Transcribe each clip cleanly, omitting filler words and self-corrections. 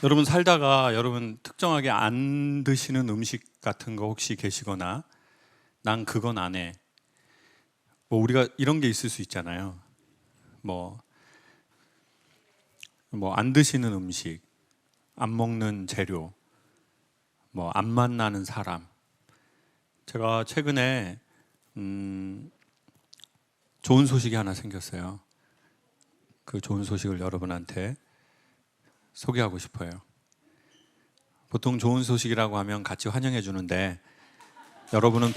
여러분 살다가 여러분 특정하게 안 드시는 음식 같은 거 혹시 계시거나 난 그건 안 해. 뭐 우리가 이런 게 있을 수 있잖아요. 뭐 안 드시는 음식, 안 먹는 재료, 뭐 안 만나는 사람. 제가 최근에 좋은 소식이 하나 생겼어요. 그 좋은 소식을 여러분한테 소개하고 싶어요. 보통 좋은 소식이라고 하면 같이 환영해 주는데 여러분은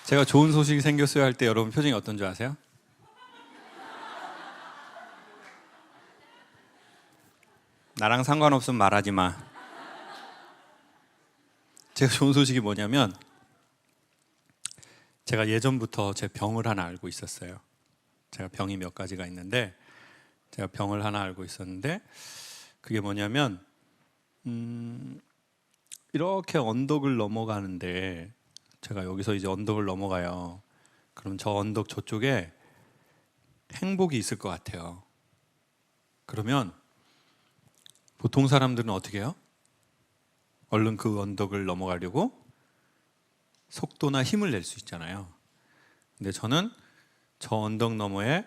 제가 좋은 소식이 생겼어요 할 때 여러분 표정이 어떤 줄 아세요? 나랑 상관없으면 말하지 마. 제가 좋은 소식이 뭐냐면 제가 예전부터 제 병을 하나 알고 있었어요. 제가 병이 몇 가지가 있는데 제가 병을 하나 알고 있었는데 그게 뭐냐면 이렇게 언덕을 넘어가는데 제가 여기서 이제 언덕을 넘어가요. 그럼 저 언덕 저쪽에 행복이 있을 것 같아요. 그러면 보통 사람들은 어떻게 해요? 얼른 그 언덕을 넘어가려고 속도나 힘을 낼 수 있잖아요. 근데 저는 저 언덕 너머에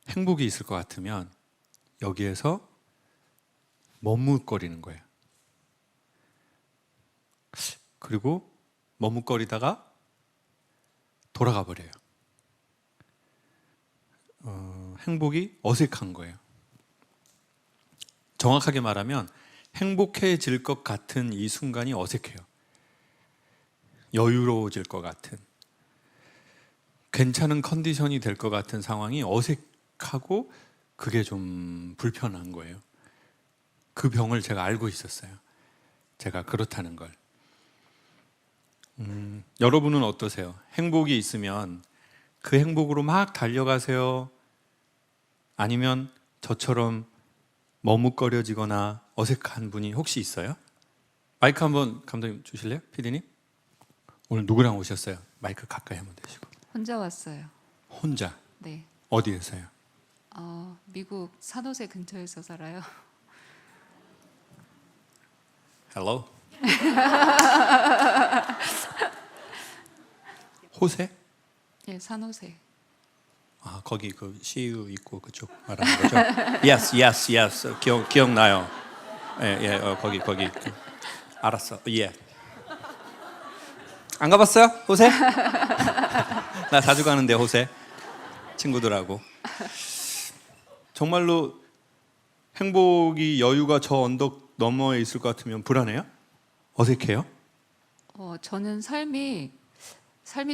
행복이 있을 것 같으면 여기에서 머뭇거리는 거예요. 그리고 머뭇거리다가 돌아가 버려요. 행복이 어색한 거예요. 정확하게 말하면 행복해질 것 같은 이 순간이 어색해요. 여유로워질 것 같은, 괜찮은 컨디션이 될 것 같은 상황이 어색하고 그게 좀 불편한 거예요. 그 병을 제가 알고 있었어요. 제가 그렇다는 걸. 여러분은 어떠세요? 행복이 있으면 그 행복으로 막 달려가세요? 아니면 저처럼 머뭇거려지거나 어색한 분이 혹시 있어요? 마이크 한번 감독님 주실래요? PD님? 오늘 누구랑 오셨어요? 마이크 가까이 한번 대시고. 혼자 왔어요. 혼자? 네. 어디에서요? 미국 산호세 근처에서 살아요. Hello? 호세? 예, 산호세. 아, 거기 그 CU 있고 그쪽 말하는 거죠? Yes. 기억나요. 예, 거기. 알았어. 예. 안 가봤어요? 호세? 나 자주 가는데 호세. 친구들하고. 정말로 행복이 여유가 저 언덕 너머에 있을 것 같으면 불안해요? 어색해요? 저는 삶이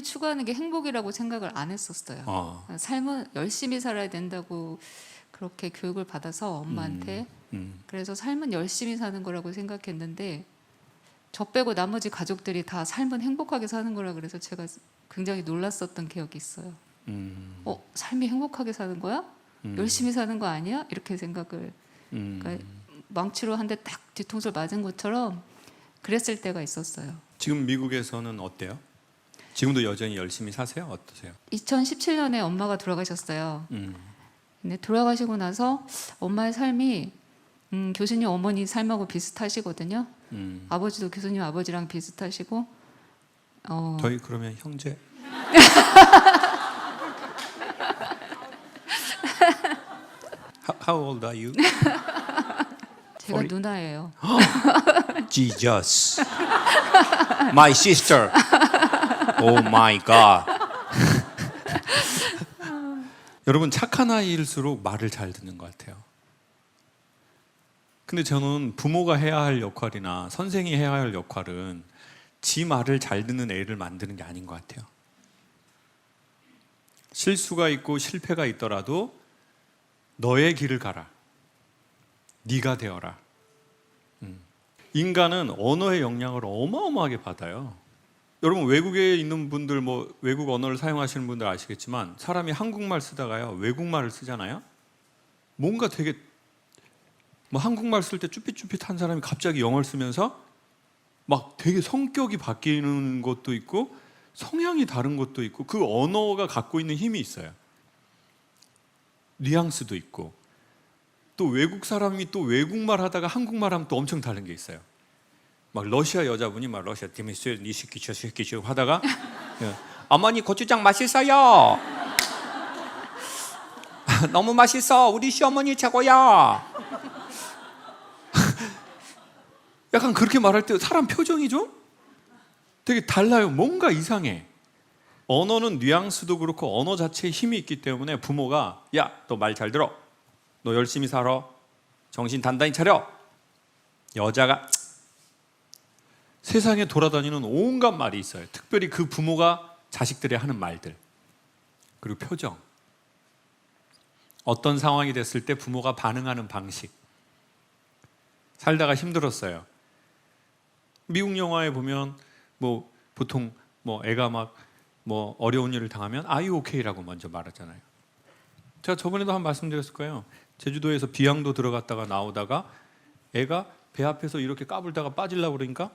추구하는 게 행복이라고 생각을 안 했었어요. 삶은 열심히 살아야 된다고 그렇게 교육을 받아서 엄마한테 그래서 삶은 열심히 사는 거라고 생각했는데 저 빼고 나머지 가족들이 다 삶은 행복하게 사는 거라 그래서 제가 굉장히 놀랐었던 기억이 있어요. 삶이 행복하게 사는 거야? 열심히 사는 거 아니야? 이렇게 생각을 그러니까 망치로 한 대 딱 뒤통수를 맞은 것처럼 그랬을 때가 있었어요. 지금 미국에서는 어때요? 지금도 여전히 열심히 사세요? 어떠세요? 2017년에 엄마가 돌아가셨어요. 근데 돌아가시고 나서 엄마의 삶이 교수님 어머니 삶하고 비슷하시거든요. 아버지도 교수님 아버지랑 비슷하시고 저희 그러면 형제? How old are you? 제가 40? 누나예요. Jesus. My sister. Oh my God. 여러분 착한 아이일수록 말을 잘 듣는 것 같아요. 근데 저는 부모가 해야 할 역할이나 선생이 해야 할 역할은 지 말을 잘 듣는 애를 만드는 게 아닌 것 같아요. 실수가 있고 실패가 있더라도 너의 길을 가라. 네가 되어라. 인간은 언어의 영향을 어마어마하게 받아요. 여러분 외국에 있는 분들 외국 언어를 사용하시는 분들 아시겠지만 사람이 한국말 쓰다가요 외국말을 쓰잖아요. 뭔가 되게 한국말 쓸 때 쭈삣쭈삣한 사람이 갑자기 영어를 쓰면서 막 되게 성격이 바뀌는 것도 있고 성향이 다른 것도 있고 그 언어가 갖고 있는 힘이 있어요. 뉘앙스도 있고, 또 외국 사람이 또 외국말 하다가 한국말 하면 또 엄청 다른 게 있어요. 막 러시아 여자분이 막 러시아 디미스 니시키 저시키 하다가 어머니 고추장 맛있어요. 너무 맛있어. 우리 시어머니 최고야. 약간 그렇게 말할 때 사람 표정이 좀 되게 달라요. 뭔가 이상해. 언어는 뉘앙스도 그렇고 언어 자체에 힘이 있기 때문에 부모가 야, 너 말 잘 들어. 너 열심히 살아. 정신 단단히 차려. 여자가 세상에 돌아다니는 온갖 말이 있어요. 특별히 그 부모가 자식들이 하는 말들, 그리고 표정, 어떤 상황이 됐을 때 부모가 반응하는 방식. 살다가 힘들었어요. 미국 영화에 보면 뭐 보통 뭐 애가 막 뭐 어려운 일을 당하면 Are you okay?라고 먼저 말하잖아요. 제가 저번에도 한 말씀드렸을 거예요. 제주도에서 비양도 들어갔다가 나오다가 애가 배 앞에서 이렇게 까불다가 빠지려고 그러니까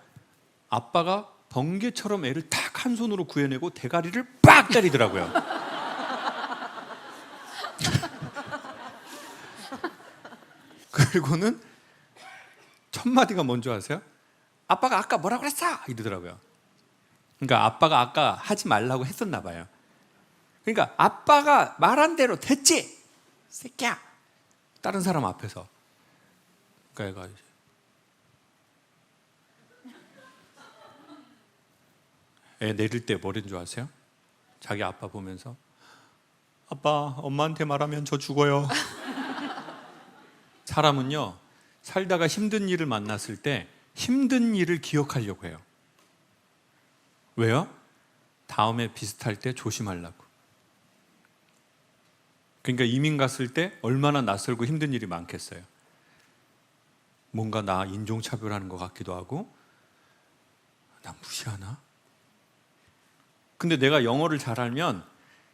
아빠가 번개처럼 애를 탁 한 손으로 구해내고 대가리를 빡 때리더라고요. 그리고는 첫 마디가 뭔지 아세요? 아빠가 아까 뭐라고 그랬어? 이러더라고요. 그러니까 아빠가 아까 하지 말라고 했었나 봐요. 그러니까 아빠가 말한 대로 됐지? 새끼야. 다른 사람 앞에서. 그러니까 애가 애 내릴 때 뭐라는 줄 아세요? 자기 아빠 보면서 아빠, 엄마한테 말하면 저 죽어요. 사람은요, 살다가 힘든 일을 만났을 때 힘든 일을 기억하려고 해요. 왜요? 다음에 비슷할 때 조심하려고. 그러니까 이민 갔을 때 얼마나 낯설고 힘든 일이 많겠어요. 뭔가 나 인종차별하는 것 같기도 하고, 나 무시하나? 근데 내가 영어를 잘 알면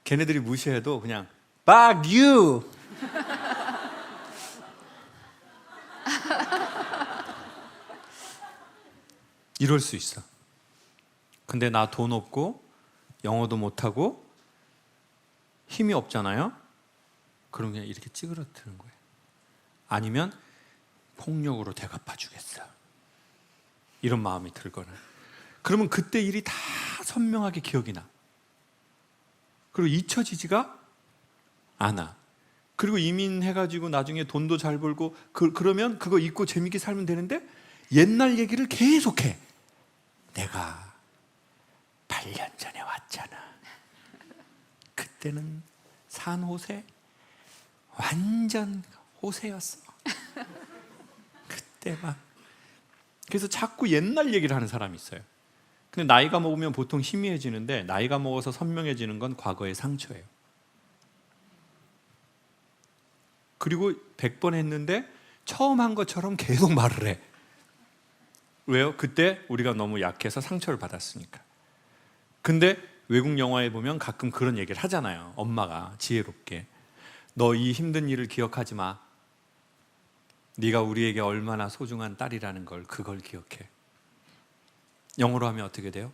걔네들이 무시해도 그냥 Fuck you! 이럴 수 있어. 근데 나 돈 없고 영어도 못하고 힘이 없잖아요. 그럼 그냥 이렇게 찌그러뜨는 거예요. 아니면 폭력으로 대갚아 주겠어. 이런 마음이 들거나. 그러면 그때 일이 다 선명하게 기억이 나. 그리고 잊혀지지가 않아. 그리고 이민해가지고 나중에 돈도 잘 벌고 그러면 그거 잊고 재밌게 살면 되는데 옛날 얘기를 계속해. 내가 8년 전에 왔잖아. 그때는 산 호세 완전 호세였어. 그때 막. 그래서 자꾸 옛날 얘기를 하는 사람이 있어요. 근데 나이가 먹으면 보통 희미해지는데 나이가 먹어서 선명해지는 건 과거의 상처예요. 그리고 100번 했는데 처음 한 것처럼 계속 말을 해. 왜요? 그때 우리가 너무 약해서 상처를 받았으니까. 근데 외국 영화에 보면 가끔 그런 얘기를 하잖아요. 엄마가 지혜롭게. 너 이 힘든 일을 기억하지 마. 네가 우리에게 얼마나 소중한 딸이라는 걸, 그걸 기억해. 영어로 하면 어떻게 돼요?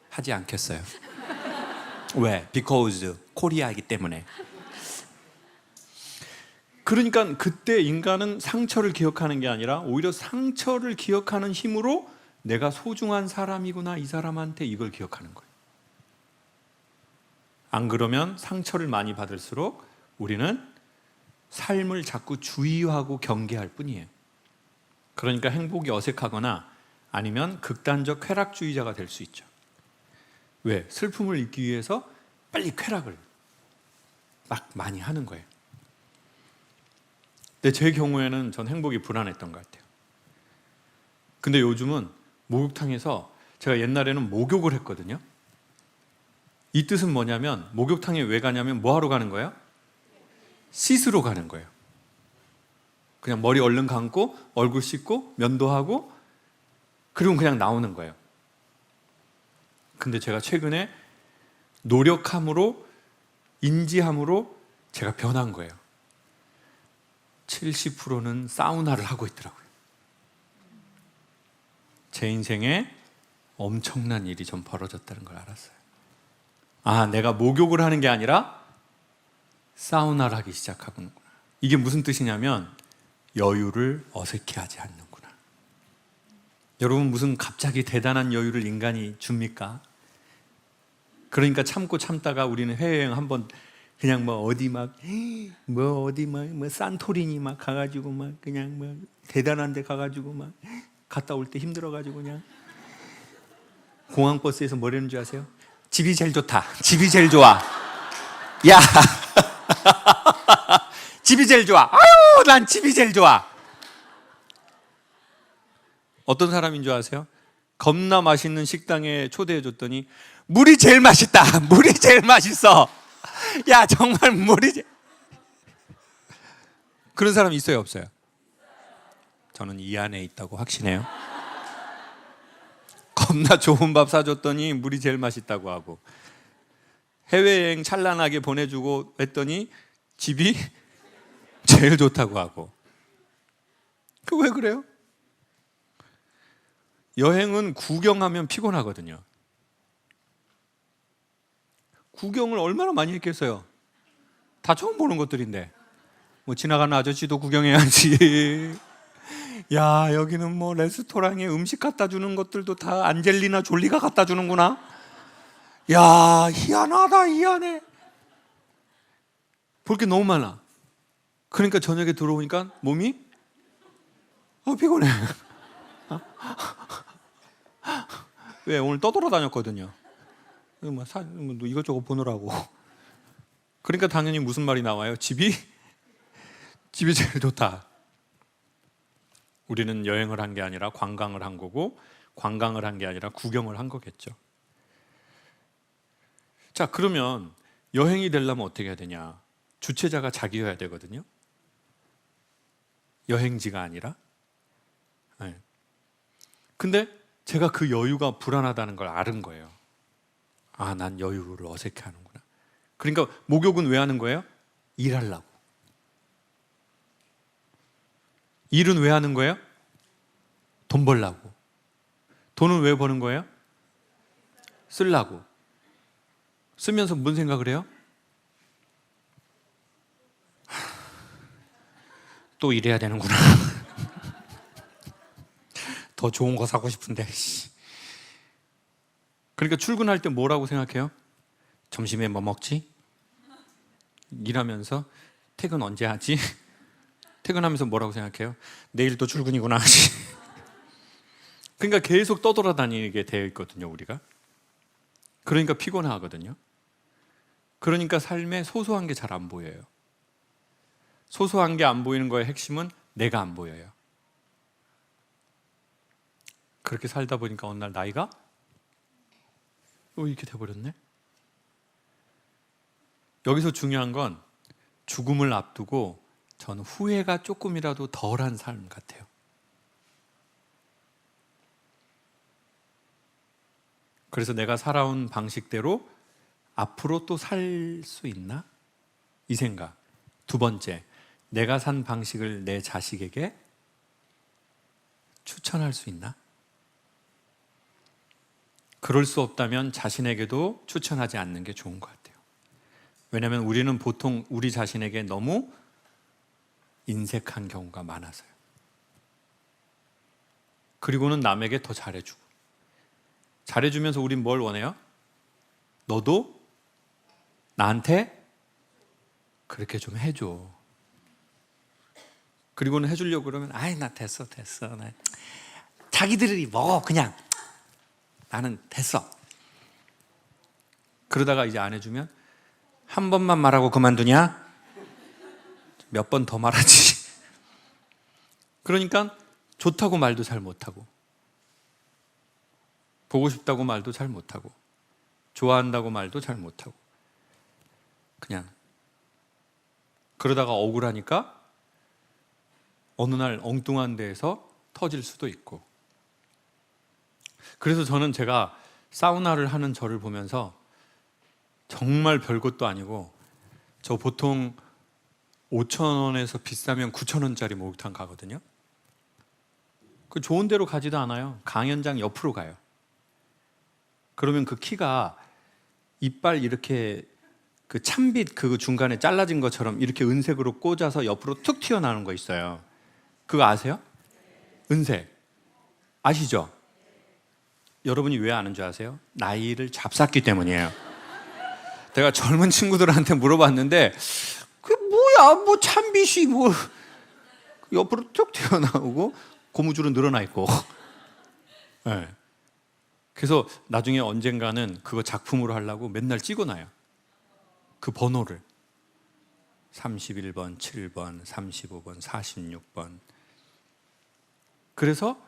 하지 않겠어요. 왜? Because 코리아이기 때문에. 그러니까 그때 인간은 상처를 기억하는 게 아니라 오히려 상처를 기억하는 힘으로 내가 소중한 사람이구나, 이 사람한테, 이걸 기억하는 거예요. 안 그러면 상처를 많이 받을수록 우리는 삶을 자꾸 주의하고 경계할 뿐이에요. 그러니까 행복이 어색하거나 아니면 극단적 쾌락주의자가 될 수 있죠. 왜? 슬픔을 잊기 위해서 빨리 쾌락을 막 많이 하는 거예요. 근데 제 경우에는 전 행복이 불안했던 것 같아요. 근데 요즘은 목욕탕에서 제가 옛날에는 목욕을 했거든요. 이 뜻은 뭐냐면 목욕탕에 왜 가냐면 뭐 하러 가는 거예요? 씻으러 가는 거예요. 그냥 머리 얼른 감고 얼굴 씻고 면도하고 그리고 그냥 나오는 거예요. 근데 제가 최근에 노력함으로, 인지함으로 제가 변한 거예요. 70%는 사우나를 하고 있더라고요. 제 인생에 엄청난 일이 좀 벌어졌다는 걸 알았어요. 아, 내가 목욕을 하는 게 아니라 사우나를 하기 시작하는구나. 이게 무슨 뜻이냐면 여유를 어색해하지 않는구나. 여러분, 무슨 갑자기 대단한 여유를 인간이 줍니까? 그러니까 참고 참다가 우리는 해외여행 한번 그냥 뭐 어디 막 산토리니 막 가가지고 막 그냥 뭐 대단한 데 가가지고 막 갔다 올 때 힘들어가지고 그냥 공항 버스에서 뭐라는 줄 아세요? 집이 제일 좋다. 집이 제일 좋아. 야, 집이 제일 좋아. 아유, 난 집이 제일 좋아. 어떤 사람인 줄 아세요? 겁나 맛있는 식당에 초대해 줬더니 물이 제일 맛있다. 물이 제일 맛있어. 야, 정말 그런 사람 있어요, 없어요? 저는 이 안에 있다고 확신해요. 겁나 좋은 밥 사줬더니 물이 제일 맛있다고 하고, 해외여행 찬란하게 보내주고 했더니 집이 제일 좋다고 하고. 그 왜 그래요? 여행은 구경하면 피곤하거든요. 구경을 얼마나 많이 했겠어요? 다 처음 보는 것들인데. 뭐 지나가는 아저씨도 구경해야지. 야, 여기는 뭐 레스토랑에 음식 갖다 주는 것들도 다 안젤리나 졸리가 갖다 주는구나. 야, 희한하다, 희한해. 볼 게 너무 많아. 그러니까 저녁에 들어오니까 몸이 피곤해. 왜? 오늘 떠돌아다녔거든요. 뭐 이것저것 보느라고. 그러니까 당연히 무슨 말이 나와요? 집이 제일 좋다. 우리는 여행을 한 게 아니라 관광을 한 거고, 관광을 한 게 아니라 구경을 한 거겠죠. 자, 그러면 여행이 되려면 어떻게 해야 되냐? 주최자가 자기여야 되거든요. 여행지가 아니라. 네. 근데 제가 그 여유가 불안하다는 걸 알은 거예요. 아, 난 여유를 어색해하는구나. 그러니까 목욕은 왜 하는 거예요? 일하려고. 일은 왜 하는 거예요? 돈 벌려고. 돈은 왜 버는 거예요? 쓰려고. 쓰면서 뭔 생각을 해요? 또 일해야 되는구나. 더 좋은 거 사고 싶은데. 그러니까 출근할 때 뭐라고 생각해요? 점심에 뭐 먹지? 일하면서 퇴근 언제 하지? 퇴근하면서 뭐라고 생각해요? 내일 또 출근이구나. 그러니까 계속 떠돌아다니게 되어 있거든요, 우리가. 그러니까 피곤하거든요. 그러니까 삶에 소소한 게 잘 안 보여요. 소소한 게 안 보이는 거의 핵심은 내가 안 보여요. 그렇게 살다 보니까 어느 날 나이가 이렇게 돼버렸네. 여기서 중요한 건 죽음을 앞두고 저는 후회가 조금이라도 덜한 삶 같아요. 그래서 내가 살아온 방식대로 앞으로 또 살 수 있나? 이 생각. 두 번째, 내가 산 방식을 내 자식에게 추천할 수 있나? 그럴 수 없다면 자신에게도 추천하지 않는 게 좋은 것 같아요. 왜냐하면 우리는 보통 우리 자신에게 너무 인색한 경우가 많아서요. 그리고는 남에게 더 잘해주고. 잘해주면서 우린 뭘 원해요? 너도 나한테 그렇게 좀 해줘. 그리고는 해주려고 그러면 아이, 나 됐어. 나 자기들이 먹어, 그냥. 나는 됐어. 그러다가 이제 안 해주면 한 번만 말하고 그만두냐? 몇 번 더 말하지. 그러니까 좋다고 말도 잘 못하고, 보고 싶다고 말도 잘 못하고, 좋아한다고 말도 잘 못하고, 그냥 그러다가 억울하니까 어느 날 엉뚱한 데에서 터질 수도 있고. 그래서 저는 제가 사우나를 하는 저를 보면서 정말 별것도 아니고, 저 보통 5,000원에서 비싸면 9,000원짜리 목욕탕 가거든요. 그 좋은 데로 가지도 않아요. 강연장 옆으로 가요. 그러면 그 키가 이빨 이렇게 그 참빛 그 중간에 잘라진 것처럼 이렇게 은색으로 꽂아서 옆으로 툭 튀어나오는 거 있어요. 그거 아세요? 은색. 아시죠? 여러분이 왜 아는 줄 아세요? 나이를 잡쌌기 때문이에요. 내가 젊은 친구들한테 물어봤는데 그게 뭐야? 뭐 참빛이 뭐 옆으로 툭 튀어나오고 고무줄은 늘어나 있고. 네. 그래서 나중에 언젠가는 그거 작품으로 하려고 맨날 찍어놔요. 그 번호를 31번, 7번, 35번, 46번. 그래서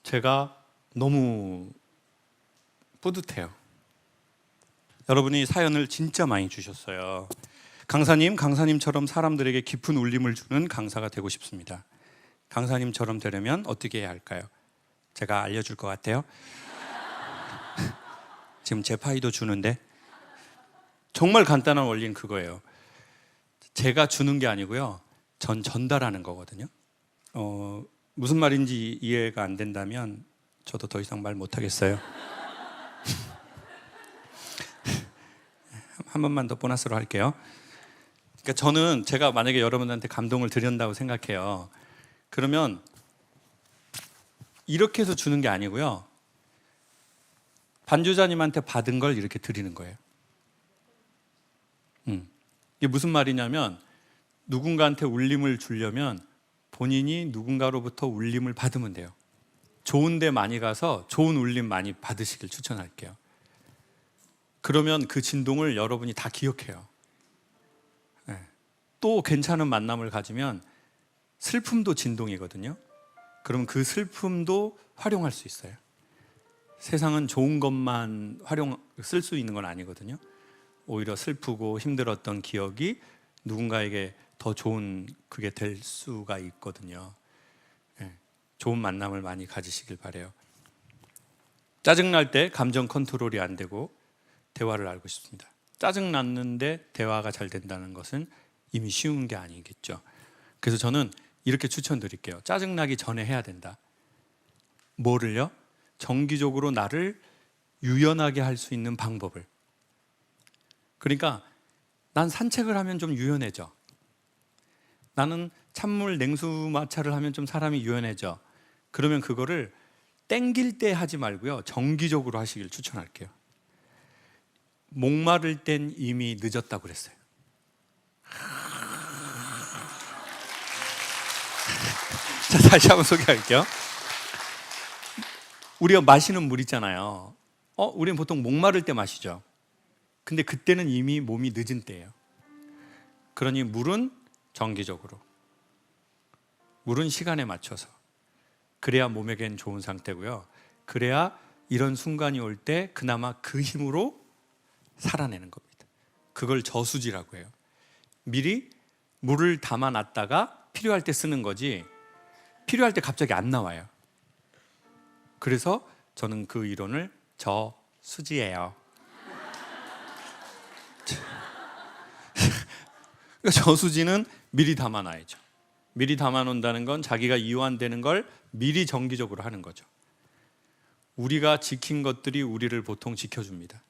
제가 너무 뿌듯해요. 여러분이 사연을 진짜 많이 주셨어요. 강사님처럼 사람들에게 깊은 울림을 주는 강사가 되고 싶습니다. 강사님처럼 되려면 어떻게 해야 할까요? 제가 알려줄 것 같아요. 지금 제 파이도 주는데 정말 간단한 원리는 그거예요. 제가 주는 게 아니고요. 전달하는 거거든요. 무슨 말인지 이해가 안 된다면 저도 더 이상 말 못하겠어요. 한 번만 더 보너스로 할게요. 그러니까 제가 만약에 여러분한테 감동을 드린다고 생각해요. 그러면 이렇게 해서 주는 게 아니고요. 반주자님한테 받은 걸 이렇게 드리는 거예요. 이게 무슨 말이냐면 누군가한테 울림을 주려면 본인이 누군가로부터 울림을 받으면 돼요. 좋은 데 많이 가서 좋은 울림 많이 받으시길 추천할게요. 그러면 그 진동을 여러분이 다 기억해요. 네. 또 괜찮은 만남을 가지면 슬픔도 진동이거든요. 그럼 그 슬픔도 활용할 수 있어요. 세상은 좋은 것만 쓸 수 있는 건 아니거든요. 오히려 슬프고 힘들었던 기억이 누군가에게 더 좋은 그게 될 수가 있거든요. 네. 좋은 만남을 많이 가지시길 바라요. 짜증날 때 감정 컨트롤이 안 되고 대화를 알고 싶습니다. 짜증났는데 대화가 잘 된다는 것은 이미 쉬운 게 아니겠죠. 그래서 저는 이렇게 추천드릴게요. 짜증나기 전에 해야 된다. 뭐를요? 정기적으로 나를 유연하게 할 수 있는 방법을. 그러니까 난 산책을 하면 좀 유연해져. 나는 찬물 냉수 마찰을 하면 좀 사람이 유연해져. 그러면 그거를 땡길 때 하지 말고요. 정기적으로 하시길 추천할게요. 목마를 땐 이미 늦었다고 그랬어요. 자, 다시 한번 소개할게요. 우리가 마시는 물 있잖아요. 우리는 보통 목마를 때 마시죠. 근데 그때는 이미 몸이 늦은 때예요. 그러니 물은 정기적으로, 물은 시간에 맞춰서, 그래야 몸에겐 좋은 상태고요. 그래야 이런 순간이 올 때 그나마 그 힘으로 살아내는 겁니다. 그걸 저수지라고 해요. 미리 물을 담아놨다가 필요할 때 쓰는 거지, 필요할 때 갑자기 안 나와요. 그래서 저는 그 이론을 저수지예요. 저수지는 미리 담아놔야죠. 미리 담아놓는다는 건 자기가 이완되는 걸 미리 정기적으로 하는 거죠. 우리가 지킨 것들이 우리를 보통 지켜줍니다.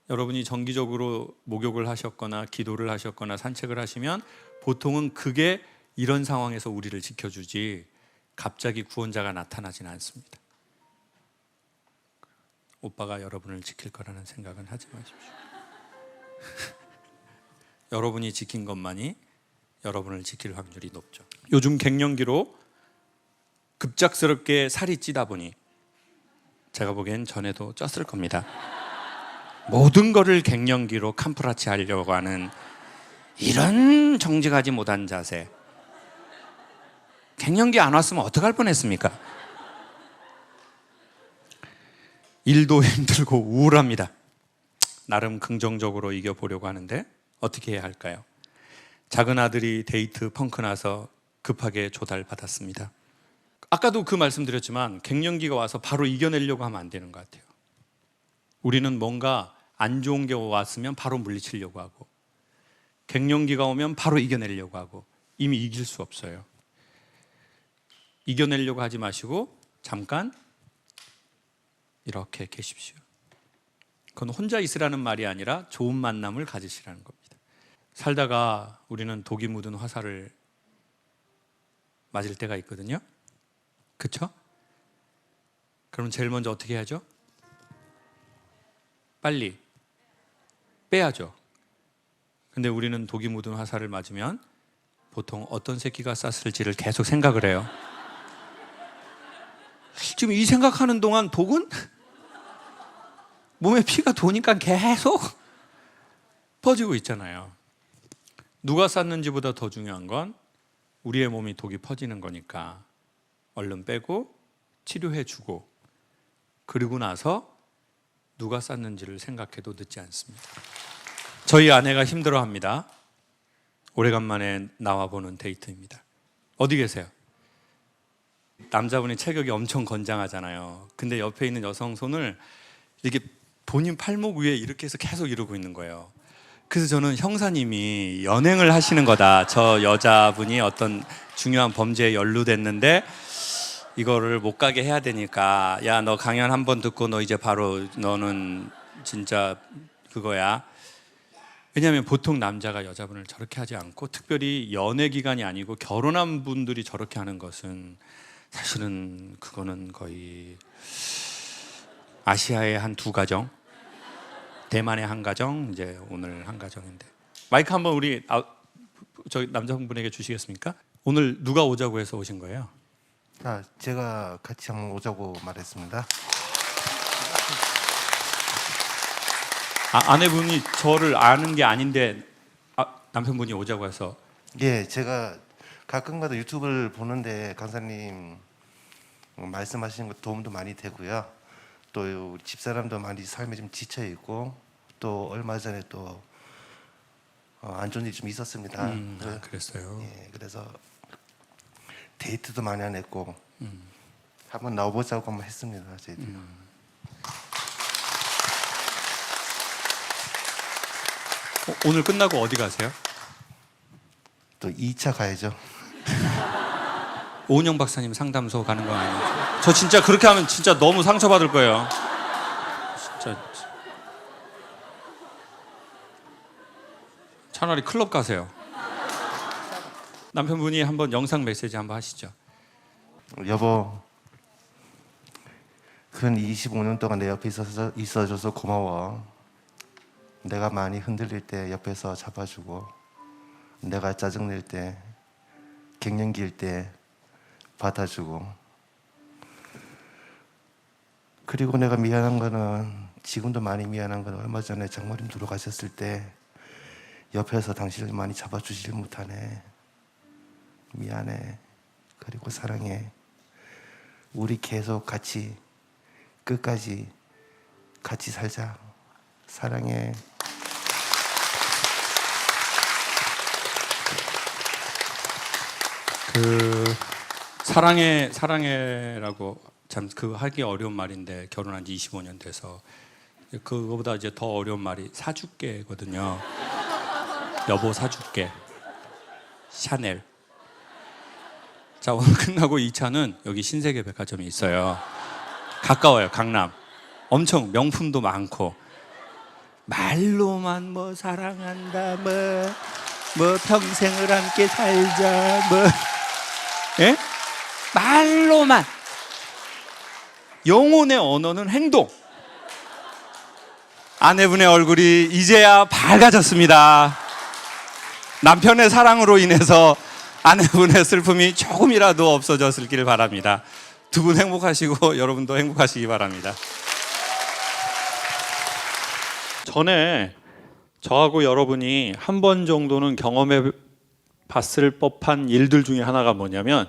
여러분이 정기적으로 목욕을 하셨거나 기도를 하셨거나 산책을 하시면 보통은 그게 이런 상황에서 우리를 지켜주지 갑자기 구원자가 나타나지는 않습니다. 오빠가 여러분을 지킬 거라는 생각은 하지 마십시오. 여러분이 지킨 것만이 여러분을 지킬 확률이 높죠. 요즘 갱년기로 급작스럽게 살이 찌다 보니 제가 보기엔 전에도 쪘을 겁니다. 모든 거를 갱년기로 캄프라치 하려고 하는 이런 정직하지 못한 자세. 갱년기 안 왔으면 어떡할 뻔했습니까? 일도 힘들고 우울합니다. 나름 긍정적으로 이겨보려고 하는데 어떻게 해야 할까요? 작은 아들이 데이트 펑크 나서 급하게 조달받았습니다. 아까도 그 말씀드렸지만 갱년기가 와서 바로 이겨내려고 하면 안 되는 것 같아요. 우리는 뭔가 안 좋은 게 왔으면 바로 물리치려고 하고, 갱년기가 오면 바로 이겨내려고 하고, 이미 이길 수 없어요. 이겨내려고 하지 마시고 잠깐 이렇게 계십시오. 그건 혼자 있으라는 말이 아니라 좋은 만남을 가지시라는 겁니다. 살다가 우리는 독이 묻은 화살을 맞을 때가 있거든요. 그렇죠? 그럼 제일 먼저 어떻게 해야죠? 빨리 빼야죠. 근데 우리는 독이 묻은 화살을 맞으면 보통 어떤 새끼가 쐈을지를 계속 생각을 해요. 지금 이 생각하는 동안 독은 몸에 피가 도니까 계속 퍼지고 있잖아요. 누가 쐈는지보다 더 중요한 건 우리의 몸이 독이 퍼지는 거니까 얼른 빼고 치료해주고 그리고 나서 누가 쐈는지를 생각해도 늦지 않습니다. 저희 아내가 힘들어합니다. 오래간만에 나와보는 데이트입니다. 어디 계세요? 남자분이 체격이 엄청 건장하잖아요. 근데 옆에 있는 여성 손을 이렇게 본인 팔목 위에 이렇게 해서 계속 이러고 있는 거예요. 그래서 저는 형사님이 연행을 하시는 거다. 저 여자분이 어떤 중요한 범죄에 연루됐는데 이거를 못 가게 해야 되니까 야, 너 강연 한 번 듣고 너 이제 바로 너는 진짜 그거야. 왜냐하면 보통 남자가 여자분을 저렇게 하지 않고 특별히 연애 기간이 아니고 결혼한 분들이 저렇게 하는 것은 사실은 그거는 거의 아시아의 한 2가정, 대만의 한 가정, 이제 오늘 한 가정인데 마이크 한번 우리 저기 남자분에게 주시겠습니까? 오늘 누가 오자고 해서 오신 거예요? 제가 같이 한번 오자고 말했습니다. 아내분이 저를 아는 게 아닌데 남편분이 오자고 해서. 예, 제가 가끔가다 유튜브를 보는데 강사님 말씀하시는 것 도움도 많이 되고요. 또 우리 집사람도 많이 삶에 좀 지쳐 있고 또 얼마 전에 또 안 좋은 일이 좀 있었습니다. 그랬어요. 예, 그래서 데이트도 많이 안 했고 한번 나와보자고 한번 했습니다. 저희들. 오늘 끝나고 어디 가세요? 또 2차 가야죠. 오은영 박사님 상담소 가는 거 아니에요? 저 진짜 그렇게 하면 진짜 너무 상처받을 거예요. 진짜 차라리 클럽 가세요. 남편분이 한번 영상 메시지 한번 하시죠. 여보, 근 25년 동안 내 옆에 있어줘서 고마워. 내가 많이 흔들릴 때 옆에서 잡아주고, 내가 짜증낼 때, 갱년기일 때 받아주고, 그리고 내가 미안한 거는, 지금도 많이 미안한 건 얼마 전에 장모님 돌아가셨을 때 옆에서 당신을 많이 잡아주질 못하네. 미안해. 그리고 사랑해. 우리 계속 같이 끝까지 같이 살자. 사랑해. 사랑해라고 참 그거 하기 어려운 말인데 결혼한 지 25년 돼서 그거보다 이제 더 어려운 말이 사줄게거든요. 여보 사줄게. 샤넬. 자, 오늘 끝나고 2차는 여기 신세계 백화점이 있어요. 가까워요, 강남. 엄청 명품도 많고 말로만 뭐 사랑한다 뭐 평생을 함께 살자 예? 말로만. 영혼의 언어는 행동. 아내분의 얼굴이 이제야 밝아졌습니다. 남편의 사랑으로 인해서 아내분의 슬픔이 조금이라도 없어졌길 바랍니다. 두 분 행복하시고 여러분도 행복하시기 바랍니다. 전에 저하고 여러분이 한 번 정도는 경험해 봤을 법한 일들 중에 하나가 뭐냐면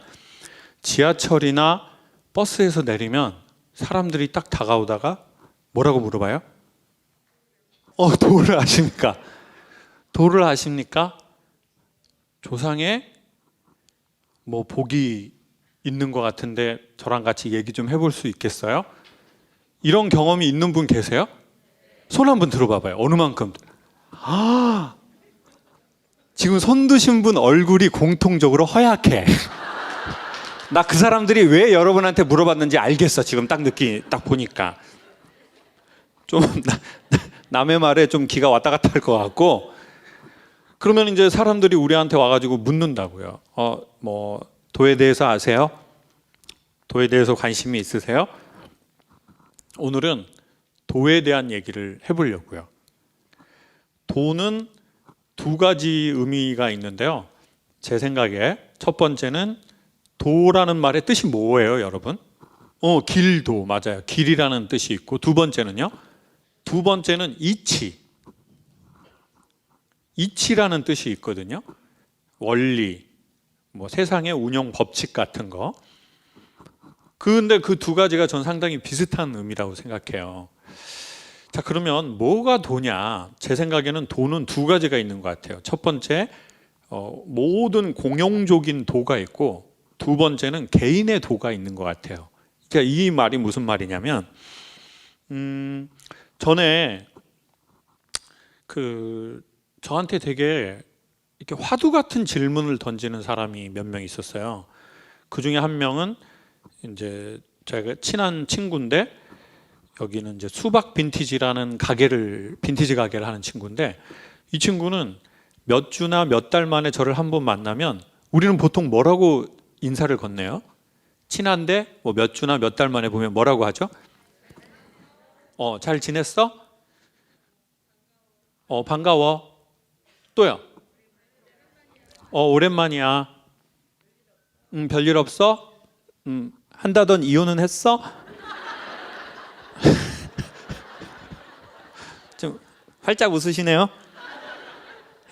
지하철이나 버스에서 내리면 사람들이 딱 다가오다가 뭐라고 물어봐요? 도를 아십니까? 도를 아십니까? 조상에 뭐 복이 있는 것 같은데 저랑 같이 얘기 좀 해볼 수 있겠어요? 이런 경험이 있는 분 계세요? 손 한번 들어봐봐요. 어느 만큼? 지금 손 드신 분 얼굴이 공통적으로 허약해. 나 그 사람들이 왜 여러분한테 물어봤는지 알겠어. 지금 딱 보니까. 좀 남의 말에 좀 기가 왔다 갔다 할 것 같고, 그러면 이제 사람들이 우리한테 와가지고 묻는다고요. 뭐 도에 대해서 아세요? 도에 대해서 관심이 있으세요? 오늘은 도에 대한 얘기를 해보려고요. 도는 두 가지 의미가 있는데요. 제 생각에 첫 번째는 도라는 말의 뜻이 뭐예요, 여러분? 길도 맞아요. 길이라는 뜻이 있고, 두 번째는요. 두 번째는 이치라는 뜻이 있거든요. 원리, 뭐 세상의 운영 법칙 같은 거. 근데 그 두 가지가 전 상당히 비슷한 의미라고 생각해요. 자, 그러면 뭐가 도냐? 제 생각에는 도는 두 가지가 있는 것 같아요. 첫 번째, 모든 공용적인 도가 있고, 두 번째는 개인의 도가 있는 것 같아요. 그러니까 이 말이 무슨 말이냐면, 전에 저한테 되게 이렇게 화두 같은 질문을 던지는 사람이 몇 명 있었어요. 그 중에 한 명은 이제 제가 친한 친구인데, 여기는 이제 수박 빈티지라는 빈티지 가게를 하는 친구인데, 이 친구는 몇 주나 몇 달 만에 저를 한 번 만나면 우리는 보통 뭐라고 인사를 건네요? 친한데 뭐 몇 주나 몇 달 만에 보면 뭐라고 하죠? 잘 지냈어? 반가워. 또요? 오랜만이야. 별일 없어? 한다던 이혼은 했어? 좀 활짝 웃으시네요.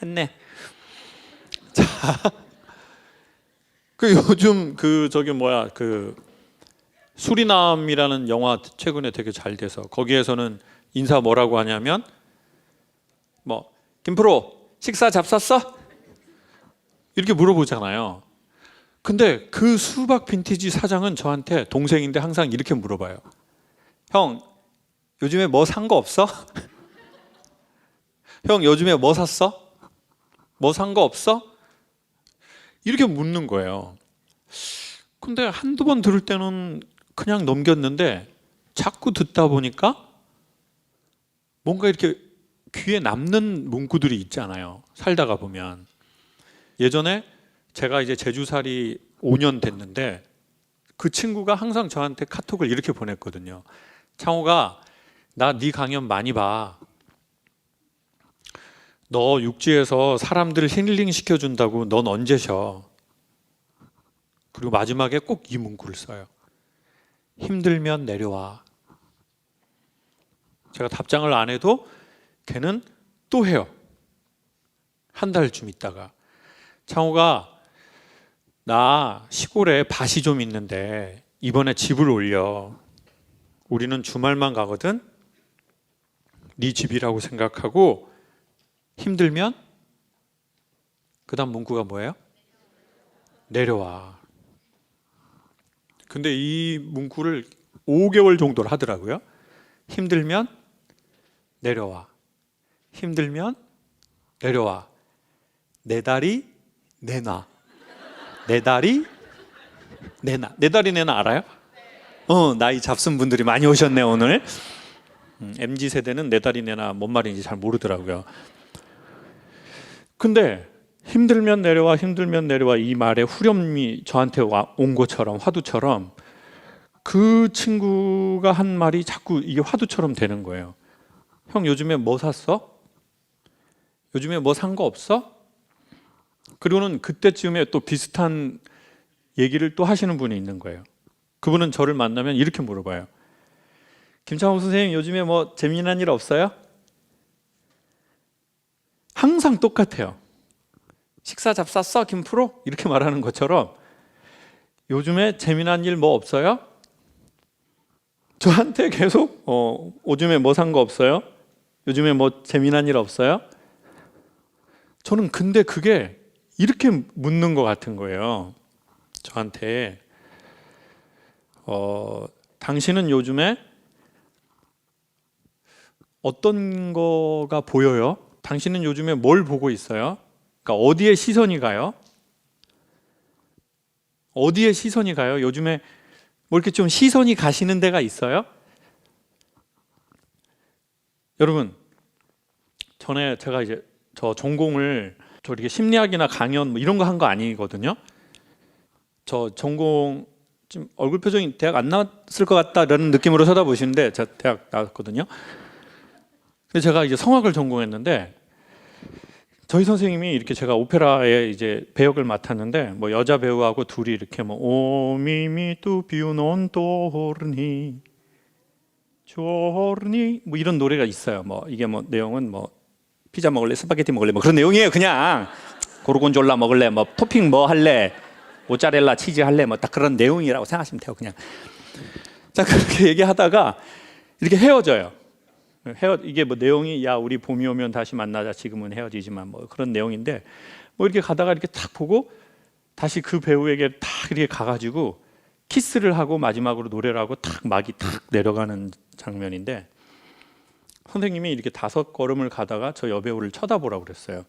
했네. 자, 요즘 수리남이라는 영화 최근에 되게 잘 돼서 거기에서는 인사 뭐라고 하냐면 뭐 김프로 식사 잡쌌어? 이렇게 물어보잖아요. 근데 그 수박 빈티지 사장은 저한테 동생인데 항상 이렇게 물어봐요. 형, 요즘에 뭐 산 거 없어? 형, 요즘에 뭐 샀어? 뭐 산 거 없어? 이렇게 묻는 거예요. 근데 한두 번 들을 때는 그냥 넘겼는데 자꾸 듣다 보니까 뭔가 이렇게 귀에 남는 문구들이 있잖아요. 살다가 보면. 예전에 제가 이제 제주살이 5년 됐는데 그 친구가 항상 저한테 카톡을 이렇게 보냈거든요. 창호가, 나 네 강연 많이 봐. 너 육지에서 사람들을 힐링 시켜준다고 넌 언제 쉬어? 그리고 마지막에 꼭 이 문구를 써요. 힘들면 내려와. 제가 답장을 안 해도 걔는 또 해요. 한 달쯤 있다가. 창호가, 나 시골에 밭이 좀 있는데 이번에 집을 올려. 우리는 주말만 가거든. 네 집이라고 생각하고 힘들면 그 다음 문구가 뭐예요? 내려와. 근데 이 문구를 5개월 정도를 하더라고요. 힘들면 내려와. 힘들면 내려와. 내 다리 내놔. 내 다리 내놔. 내 다리 내놔 알아요? 나이 잡순 분들이 많이 오셨네 오늘. MZ세대는 내 다리 내놔 뭔 말인지 잘 모르더라고요. 근데 힘들면 내려와, 힘들면 내려와 이 말에 후렴이 저한테 온 것처럼, 화두처럼 그 친구가 한 말이 자꾸 이게 화두처럼 되는 거예요. 형, 요즘에 뭐 샀어? 요즘에 뭐 산 거 없어? 그리고는 그때쯤에 또 비슷한 얘기를 또 하시는 분이 있는 거예요. 그분은 저를 만나면 이렇게 물어봐요. 김창호 선생님, 요즘에 뭐 재미난 일 없어요? 항상 똑같아요. 식사 잡쌌어, 김프로? 이렇게 말하는 것처럼 요즘에 재미난 일 뭐 없어요? 저한테 계속 요즘에 뭐 산 거 없어요? 요즘에 뭐 재미난 일 없어요? 저는 근데 그게 이렇게 묻는 것 같은 거예요. 저한테 당신은 요즘에 어떤 거가 보여요? 당신은 요즘에 뭘 보고 있어요? 그러니까 어디에 시선이 가요? 어디에 시선이 가요? 요즘에 뭐 이렇게 좀 시선이 가시는 데가 있어요? 여러분, 전에 제가 이제 저 전공을 저 이렇게 심리학이나 강연 뭐 이런 거 한 거 아니거든요. 저 전공 지금 얼굴 표정이 대학 안 나왔을 것 같다라는 느낌으로 쳐다보시는데 제가 대학 나왔거든요. 근데 제가 이제 성악을 전공했는데 저희 선생님이 이렇게 제가 오페라에 이제 배역을 맡았는데 뭐 여자 배우하고 둘이 이렇게 뭐 오미미 뚜비우논 도르니 조르니 뭐 이런 노래가 있어요. 뭐 이게 뭐 내용은 뭐 피자 먹을래, 스파게티 먹을래 뭐 그런 내용이에요. 그냥 고르곤졸라 먹을래, 뭐 토핑 뭐 할래, 모짜렐라 치즈 할래, 뭐 딱 그런 내용이라고 생각하시면 돼요. 그냥 자 그렇게 얘기하다가 이렇게 헤어져요. 이게 뭐 내용이 야 우리 봄이 오면 다시 만나자 지금은 헤어지지만 뭐 그런 내용인데 뭐 이렇게 가다가 이렇게 탁 보고 다시 그 배우에게 탁 이렇게 가가지고 키스를 하고 마지막으로 노래를 하고 탁 막이 탁 내려가는 장면인데 선생님이 이렇게 5걸음을 가다가 저 여배우를 쳐다보라고 그랬어요.